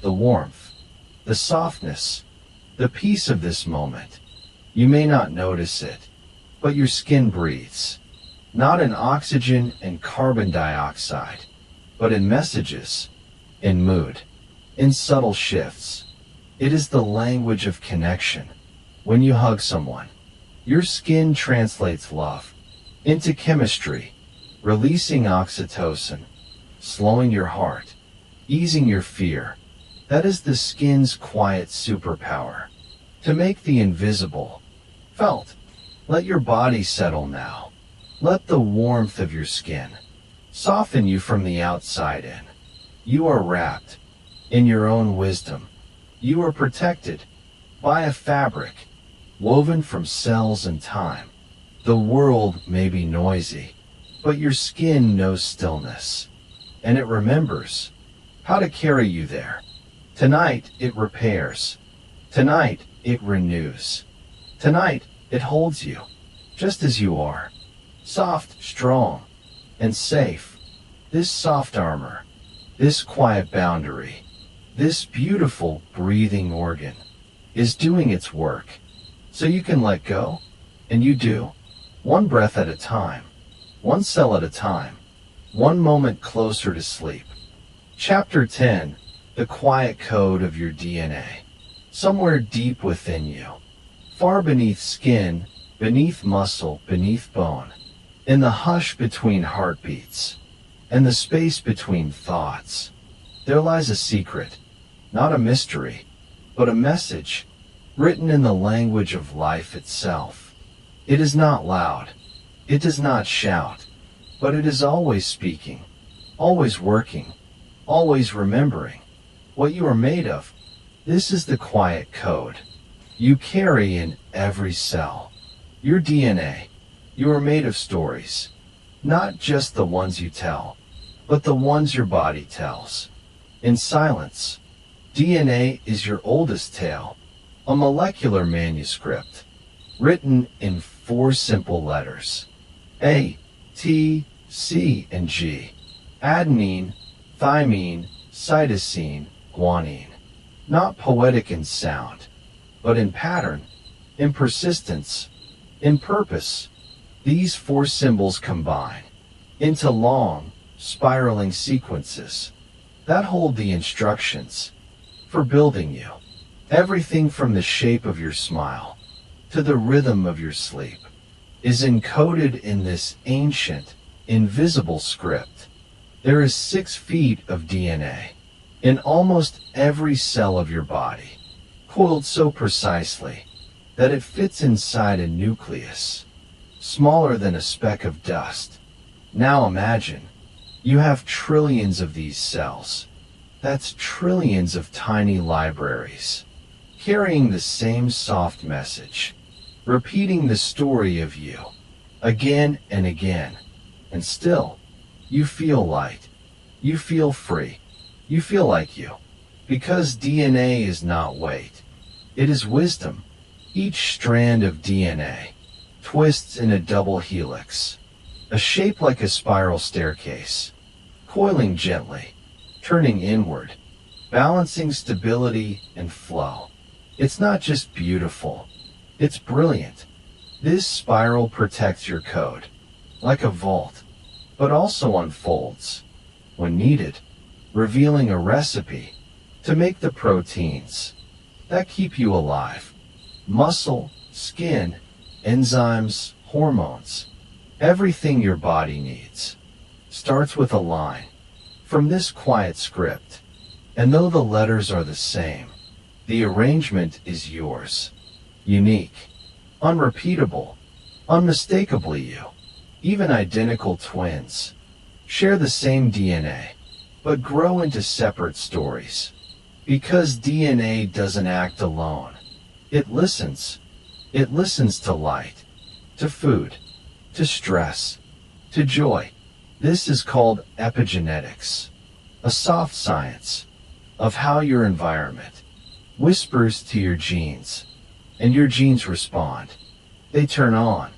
the warmth, the softness, the peace of this moment. You may not notice it, but your skin breathes, not in oxygen and carbon dioxide, but in messages, in mood, in subtle shifts. It is the language of connection. When you hug someone, your skin translates love into chemistry, releasing oxytocin, slowing your heart, easing your fear. That is the skin's quiet superpower, to make the invisible felt. Let your body settle now. Let the warmth of your skin soften you from the outside in. You are wrapped in your own wisdom. You are protected by a fabric woven from cells and time. The world may be noisy, but your skin knows stillness, and it remembers how to carry you there. Tonight it repairs. Tonight it renews. Tonight it holds you, just as you are, soft, strong, and safe. This soft armor, this quiet boundary, this beautiful breathing organ is doing its work, so you can let go, and you do, one breath at a time, one cell at a time, one moment closer to sleep. Chapter 10, The Quiet Code of Your DNA. Somewhere deep within you, far beneath skin, beneath muscle, beneath bone, in the hush between heartbeats, and the space between thoughts, there lies a secret, not a mystery, but a message, written in the language of life itself. It is not loud, it does not shout, but it is always speaking, always working, always remembering. what you are made of. This is the quiet code you carry in every cell. Your DNA. You are made of stories, not just the ones you tell, but the ones your body tells. In silence, DNA is your oldest tale, a molecular manuscript, written in 4 simple letters: A, T, C, and G. Adenine, thymine, cytosine, guanine. Not poetic in sound, but in pattern, in persistence, in purpose. These 4 symbols combine into long, spiraling sequences that hold the instructions for building you. Everything from the shape of your smile to the rhythm of your sleep is encoded in this ancient, invisible script. There is 6 feet of DNA in almost every cell of your body, coiled so precisely that it fits inside a nucleus, smaller than a speck of dust. Now imagine, you have trillions of these cells. That's trillions of tiny libraries, carrying the same soft message, repeating the story of you, again and again. And still, you feel light, you feel free, you feel like you. Because DNA is not weight, it is wisdom. Each strand of DNA twists in a double helix, a shape like a spiral staircase, coiling gently, turning inward, balancing stability and flow. It's not just beautiful, it's brilliant. This spiral protects your code, like a vault, but also unfolds, when needed, revealing a recipe to make the proteins that keep you alive. Muscle, skin, enzymes, hormones, everything your body needs starts with a line from this quiet script. And though the letters are the same, the arrangement is yours. Unique, unrepeatable, unmistakably you. Even identical twins share the same DNA, but grow into separate stories. Because DNA doesn't act alone. It listens. It listens to light, to food, to stress, to joy. This is called epigenetics, a soft science of how your environment whispers to your genes, and your genes respond. They turn on,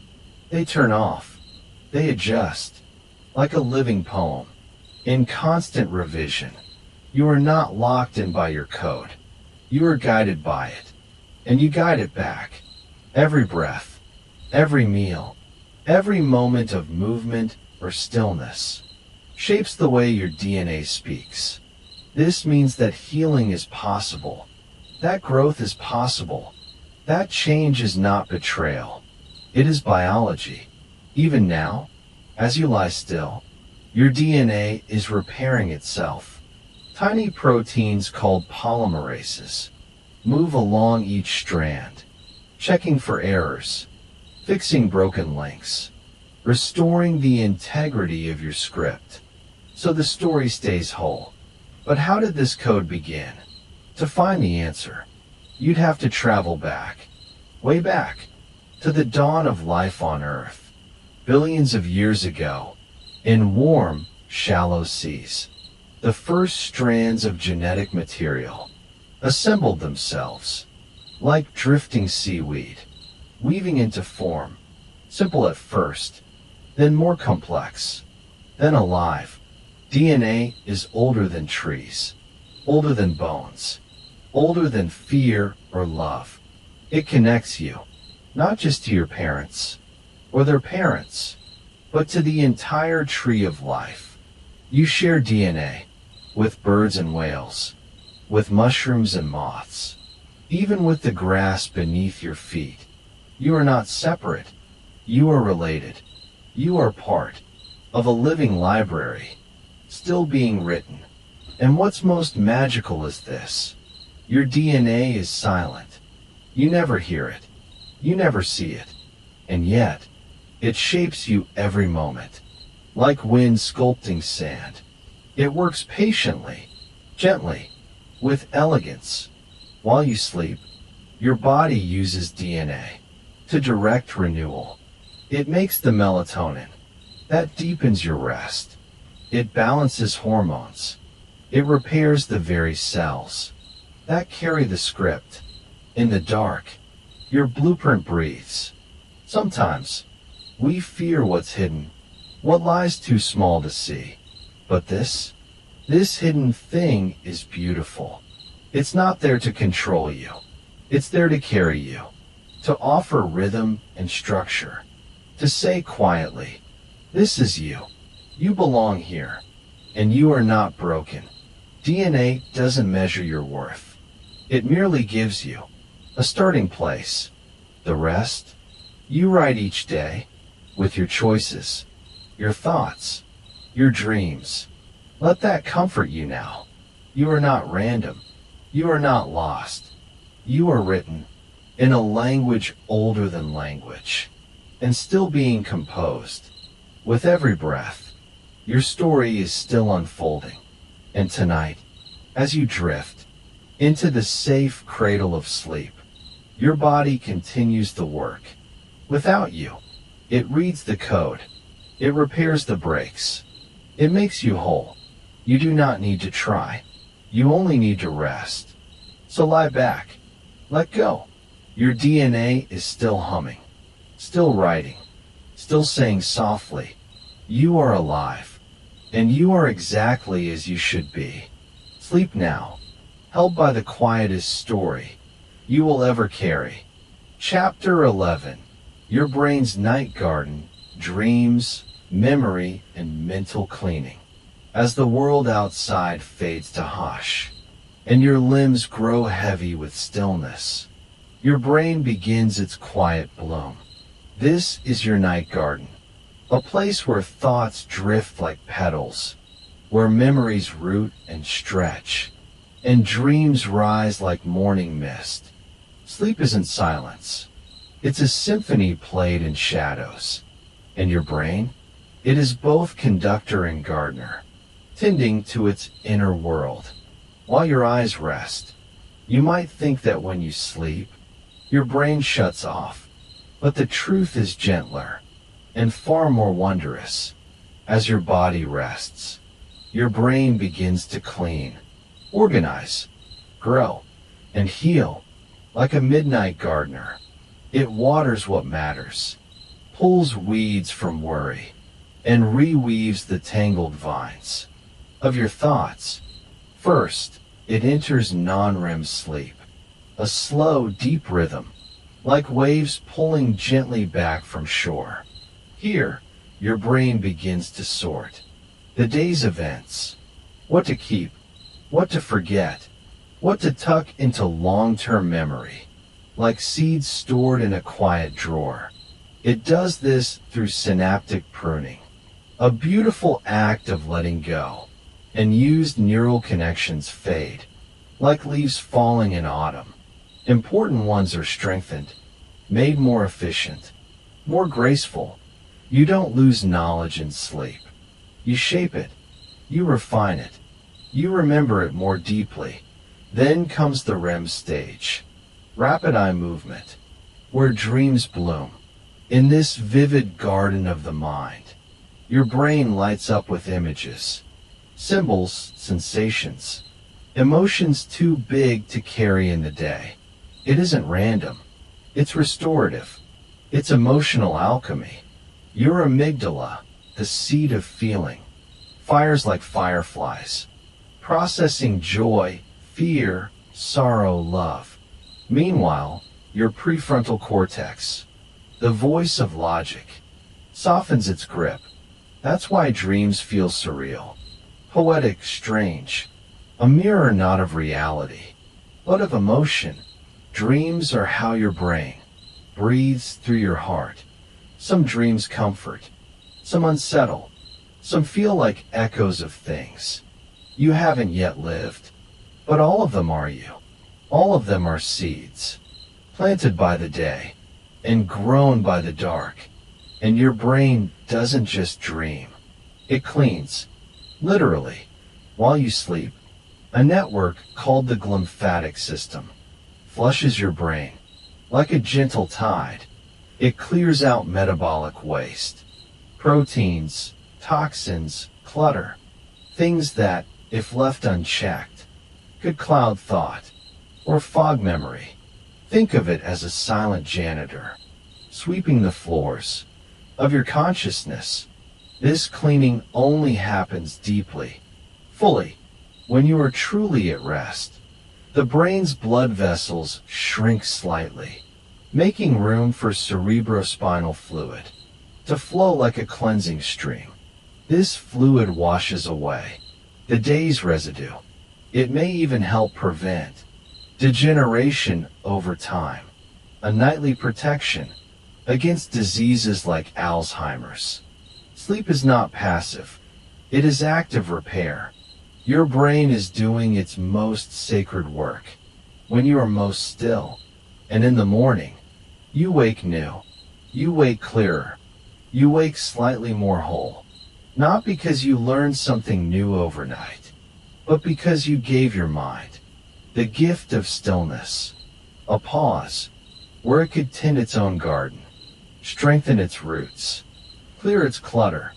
they turn off, they adjust, like a living poem, in constant revision. You are not locked in by your code. You are guided by it, and you guide it back. Every breath, every meal, every moment of movement or stillness shapes the way your DNA speaks. This means that healing is possible, that growth is possible, that change is not betrayal. It is biology. Even now, as you lie still, your DNA is repairing itself. Tiny proteins called polymerases move along each strand, checking for errors, fixing broken links, restoring the integrity of your script, so the story stays whole. But how did this code begin? To find the answer, you'd have to travel back, way back, to the dawn of life on Earth, billions of years ago, in warm, shallow seas. The first strands of genetic material assembled themselves, like drifting seaweed, weaving into form, simple at first, then more complex, then alive. DNA is older than trees, older than bones, older than fear or love. It connects you, not just to your parents or their parents, but to the entire tree of life. You share DNA with birds and whales, with mushrooms and moths, even with the grass beneath your feet. You are not separate. You are related. You are part of a living library, still being written. And what's most magical is this: your DNA is silent. You never hear it. You never see it. And yet, it shapes you every moment, like wind sculpting sand. It works patiently, gently, with elegance. While you sleep, your body uses DNA to direct renewal. It makes the melatonin that deepens your rest. It balances hormones. It repairs the very cells that carry the script. In the dark, your blueprint breathes. Sometimes, we fear what's hidden, what lies too small to see. But this hidden thing is beautiful. It's not there to control you. It's there to carry you, to offer rhythm and structure, to say quietly, this is you. You belong here, and you are not broken. DNA doesn't measure your worth. It merely gives you a starting place. The rest, you write each day with your choices, your thoughts, your dreams. Let that comfort you now. You are not random. You are not lost. You are written in a language older than language, and still being composed. With every breath, your story is still unfolding. And tonight, as you drift into the safe cradle of sleep, your body continues the work. Without you, it reads the code. It repairs the breaks. It makes you whole. You do not need to try. You only need to rest. So lie back. Let go. Your DNA is still humming, still writing, still saying softly, you are alive, and you are exactly as you should be. Sleep now, held by the quietest story you will ever carry. Chapter 11. Your brain's night garden, dreams, memory, and mental cleaning. As the world outside fades to hush, and your limbs grow heavy with stillness, your brain begins its quiet bloom. This is your night garden, a place where thoughts drift like petals, where memories root and stretch, and dreams rise like morning mist. Sleep isn't silence. It's a symphony played in shadows. And your brain? It is both conductor and gardener, tending to its inner world. While your eyes rest, you might think that when you sleep, your brain shuts off. But the truth is gentler and far more wondrous. As your body rests, your brain begins to clean, organize, grow, and heal. Like a midnight gardener, it waters what matters, pulls weeds from worry, and reweaves the tangled vines of your thoughts. First, it enters non-REM sleep, a slow, deep rhythm, like waves pulling gently back from shore. Here, your brain begins to sort the day's events, what to keep, what to forget, what to tuck into long-term memory, like seeds stored in a quiet drawer. It does this through synaptic pruning, a beautiful act of letting go, and used neural connections fade, like leaves falling in autumn. Important ones are strengthened, made more efficient, more graceful. You don't lose knowledge in sleep. You shape it. You refine it. You remember it more deeply. Then comes the REM stage, rapid eye movement, where dreams bloom. In this vivid garden of the mind, your brain lights up with images, symbols, sensations, emotions too big to carry in the day. It isn't random. It's restorative. It's emotional alchemy. Your amygdala, the seat of feeling, fires like fireflies, processing joy, fear, sorrow, love. Meanwhile, your prefrontal cortex, the voice of logic, softens its grip. That's why dreams feel surreal, poetic, strange, a mirror not of reality, but of emotion. Dreams are how your brain breathes through your heart. Some dreams comfort, some unsettle, some feel like echoes of things you haven't yet lived. But all of them are you. All of them are seeds, planted by the day and grown by the dark. And your brain doesn't just dream. It cleans, literally. While you sleep, A network called the glymphatic system flushes your brain. Like a gentle tide, it clears out metabolic waste, proteins, toxins, clutter, things that, if left unchecked, could cloud thought or fog memory. Think of it as a silent janitor, sweeping the floors of your consciousness. This cleaning only happens deeply, fully, when you are truly at rest. The brain's blood vessels shrink slightly, making room for cerebrospinal fluid to flow like a cleansing stream. This fluid washes away the day's residue. It may even help prevent degeneration over time, a nightly protection against diseases like Alzheimer's. Sleep is not passive. It is active repair. Your brain is doing its most sacred work when you are most still. And in the morning, you wake new. You wake clearer. You wake slightly more whole. Not because you learned something new overnight, but because you gave your mind the gift of stillness, a pause where it could tend its own garden, strengthen its roots, clear its clutter,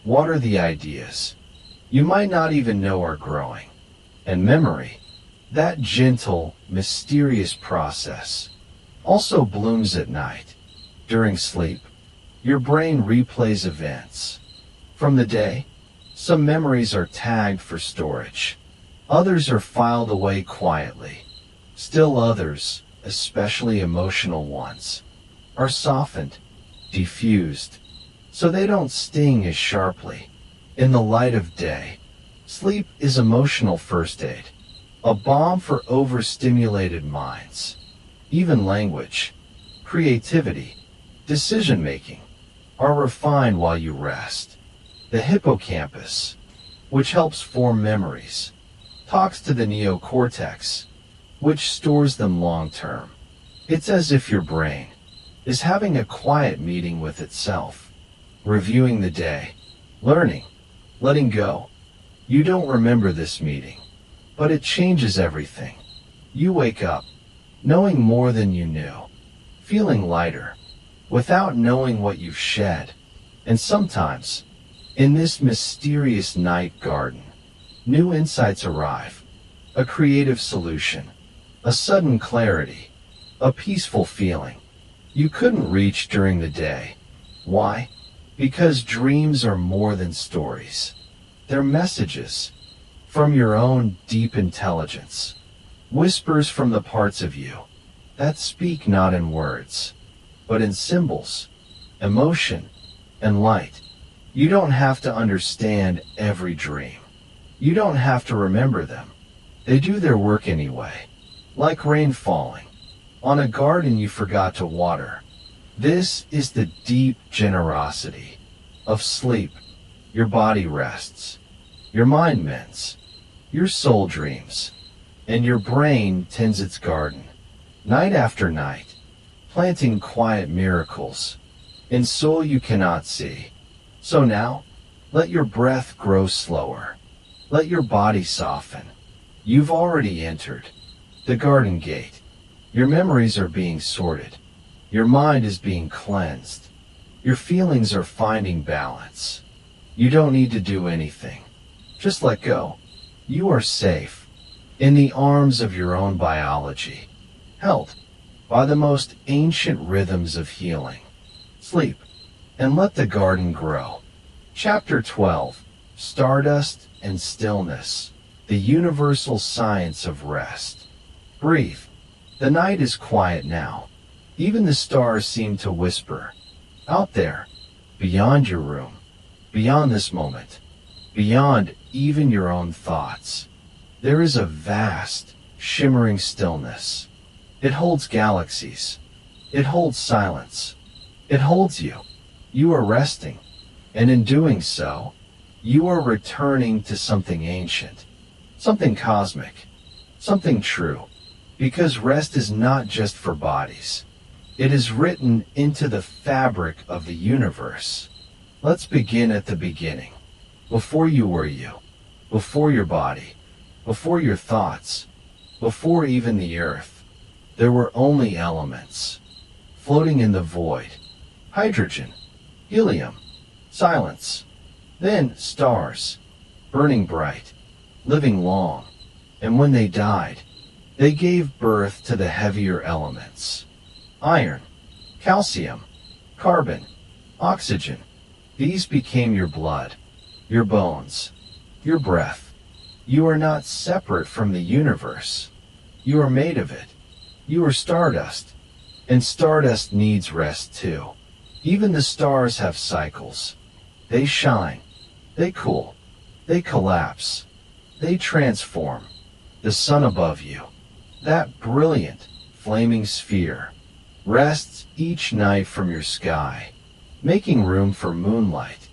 water the ideas you might not even know are growing. And memory, that gentle, mysterious process, also blooms at night. During sleep, your brain replays events from the day. Some memories are tagged for storage. Others are filed away quietly. Still others, especially emotional ones, are softened, diffused, so they don't sting as sharply in the light of day. Sleep is emotional first aid, a balm for overstimulated minds. Even language, creativity, decision-making are refined while you rest. The hippocampus, which helps form memories, talks to the neocortex, which stores them long-term. It's as if your brain is having a quiet meeting with itself, reviewing the day, learning, letting go. You don't remember this meeting, but it changes everything. You wake up, knowing more than you knew, feeling lighter, without knowing what you've shed. And sometimes, in this mysterious night garden, new insights arrive, a creative solution, a sudden clarity, a peaceful feeling you couldn't reach during the day. Why? Because dreams are more than stories. They're messages from your own deep intelligence, whispers from the parts of you that speak not in words, but in symbols, emotion, and light. You don't have to understand every dream. You don't have to remember them. They do their work anyway, like rain falling on a garden you forgot to water. This is the deep generosity of sleep. Your body rests, your mind mends, your soul dreams, and your brain tends its garden, night after night, planting quiet miracles in soil you cannot see. So now, let your breath grow slower. Let your body soften. You've already entered the garden gate. Your memories are being sorted. Your mind is being cleansed. Your feelings are finding balance. You don't need to do anything. Just let go. You are safe in the arms of your own biology, held by the most ancient rhythms of healing. Sleep and let the garden grow. Chapter 12, Stardust and Stillness, the Universal Science of Rest. Breathe. The night is quiet now. Even the stars seem to whisper. Out there, beyond your room, beyond this moment, beyond even your own thoughts, there is a vast, shimmering stillness. It holds galaxies. It holds silence. It holds you. You are resting, and in doing so, you are returning to something ancient, something cosmic, something true, because rest is not just for bodies. It is written into the fabric of the universe. Let's begin at the beginning. Before you were you, before your body, Before your thoughts, before even the earth, there were only elements, floating in the void: hydrogen, helium, silence. Then stars, burning bright, living long, and when they died, they gave birth to the heavier elements: iron, calcium, carbon, oxygen. These became your blood, your bones, your breath. You are not separate from the universe. You are made of it. You are stardust, and stardust needs rest too. Even the stars have cycles. They shine, they cool, they collapse, they transform. The sun above you, that brilliant, flaming sphere, rests each night from your sky, making room for moonlight,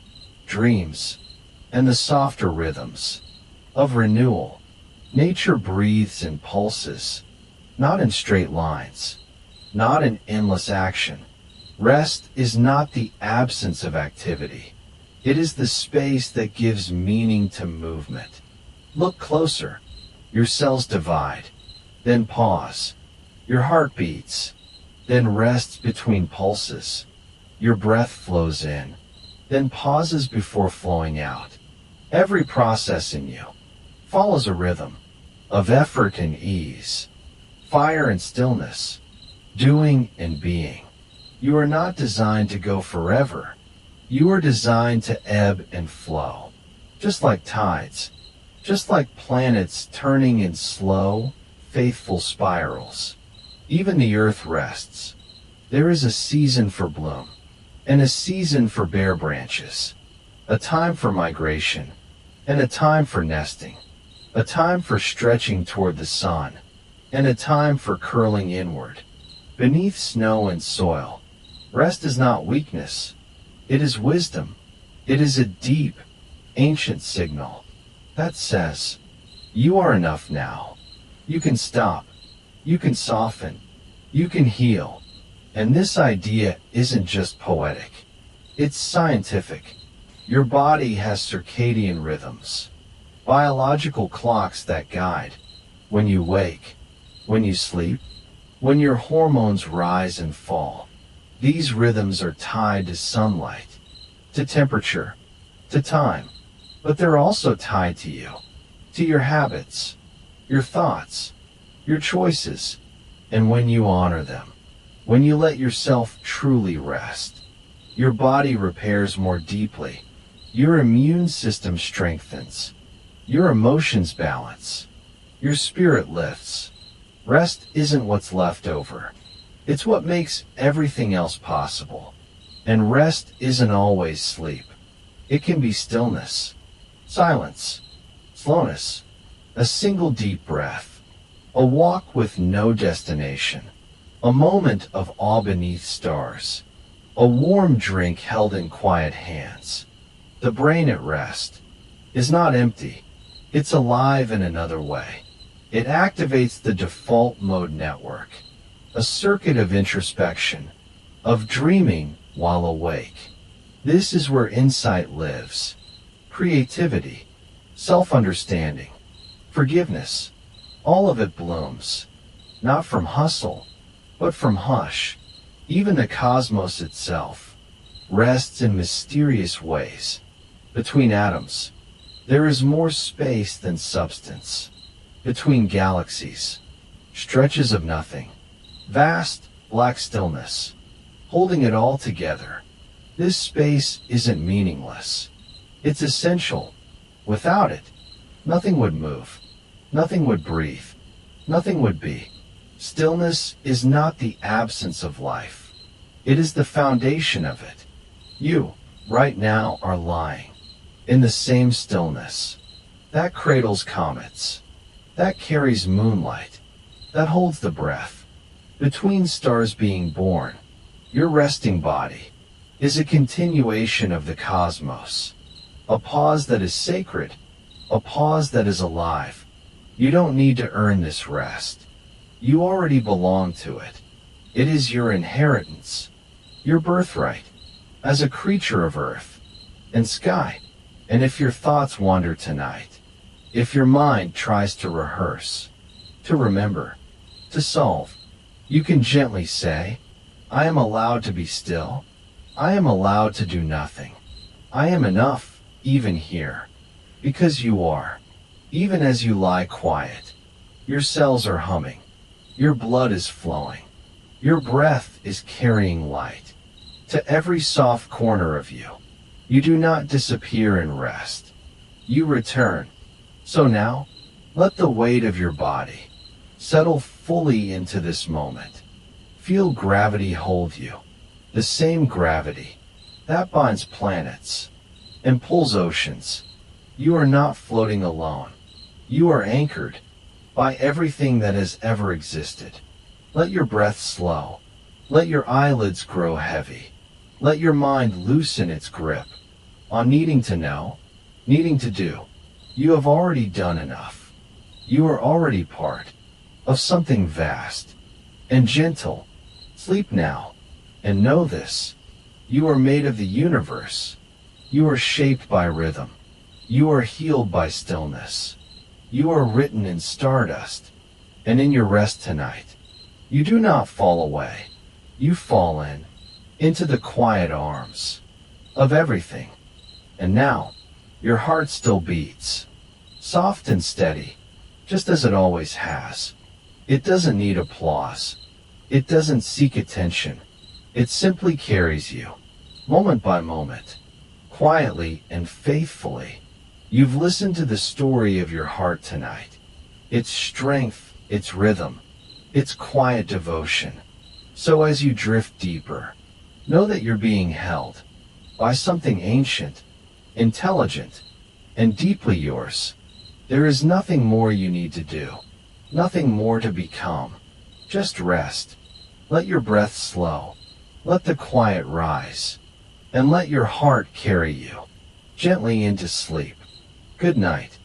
dreams, and the softer rhythms of renewal. Nature breathes in pulses, not in straight lines, not in endless action. Rest is not the absence of activity. It is the space that gives meaning to movement. Look closer. Your cells divide, then pause. Your heart beats, then rests between pulses. Your breath flows in, then pauses before flowing out. Every process in you follows a rhythm of effort and ease, fire and stillness, doing and being. You are not designed to go forever. You are designed to ebb and flow, just like tides, just like planets turning in slow, faithful spirals. Even the earth rests. There is a season for bloom, and a season for bare branches, a time for migration, and a time for nesting, a time for stretching toward the sun, and a time for curling inward. Beneath snow and soil, rest is not weakness. It is wisdom. It is a deep, ancient signal that says, you are enough now. You can stop. You can soften. You can heal. And this idea isn't just poetic. It's scientific. Your body has circadian rhythms, biological clocks that guide when you wake, when you sleep, when your hormones rise and fall. These rhythms are tied to sunlight, to temperature, to time, but they're also tied to you, to your habits, your thoughts, your choices, and when you honor them, when you let yourself truly rest, your body repairs more deeply, your immune system strengthens, your emotions balance, your spirit lifts. Rest isn't what's left over. It's what makes everything else possible. And rest isn't always sleep. It can be stillness, silence, slowness, a single deep breath, a walk with no destination, a moment of awe beneath stars, a warm drink held in quiet hands. The brain at rest is not empty. It's alive in another way. It activates the default mode network, a circuit of introspection, of dreaming while awake. This is where insight lives, creativity, self-understanding, forgiveness. All of it blooms, not from hustle, but from hush. Even the cosmos itself rests in mysterious ways. Between atoms, there is more space than substance. Between galaxies, stretches of nothing, vast black stillness, holding it all together. This space isn't meaningless. It's essential. Without it, nothing would move, nothing would breathe, nothing would be. Stillness is not the absence of life. It is the foundation of it. You, right now, are lying in the same stillness. That cradles comets. That carries moonlight. That holds the breath. Between stars being born, your resting body is a continuation of the cosmos. A pause that is sacred. A pause that is alive. You don't need to earn this rest. You already belong to it. It is your inheritance, your birthright, as a creature of earth and sky. And if your thoughts wander tonight, If your mind tries to rehearse, to remember, to solve, you can gently say, I am allowed to be still. I am allowed to do nothing. I am enough, even here. Because you are. Even as you lie quiet, your cells are humming. Your blood is flowing. Your breath is carrying light to every soft corner of you. You do not disappear and rest. You return. So now, let the weight of your body settle fully into this moment. Feel gravity hold you. The same gravity that binds planets and pulls oceans. You are not floating alone. You are anchored by everything that has ever existed. Let your breath slow. Let your eyelids grow heavy. Let your mind loosen its grip on needing to know, needing to do. You have already done enough. You are already part of something vast and gentle. Sleep now, and know this. You are made of the universe. You are shaped by rhythm. You are healed by stillness. You are written in stardust, and in your rest tonight, you do not fall away. You fall into the quiet arms of everything. And now, your heart still beats, soft and steady, just as it always has. It doesn't need applause. It doesn't seek attention. It simply carries you, moment by moment, quietly and faithfully. You've listened to the story of your heart tonight, its strength, its rhythm, its quiet devotion. So as you drift deeper, know that you're being held by something ancient, intelligent, and deeply yours. There is nothing more you need to do, nothing more to become. Just rest. Let your breath slow. Let the quiet rise. And let your heart carry you gently into sleep. Good night.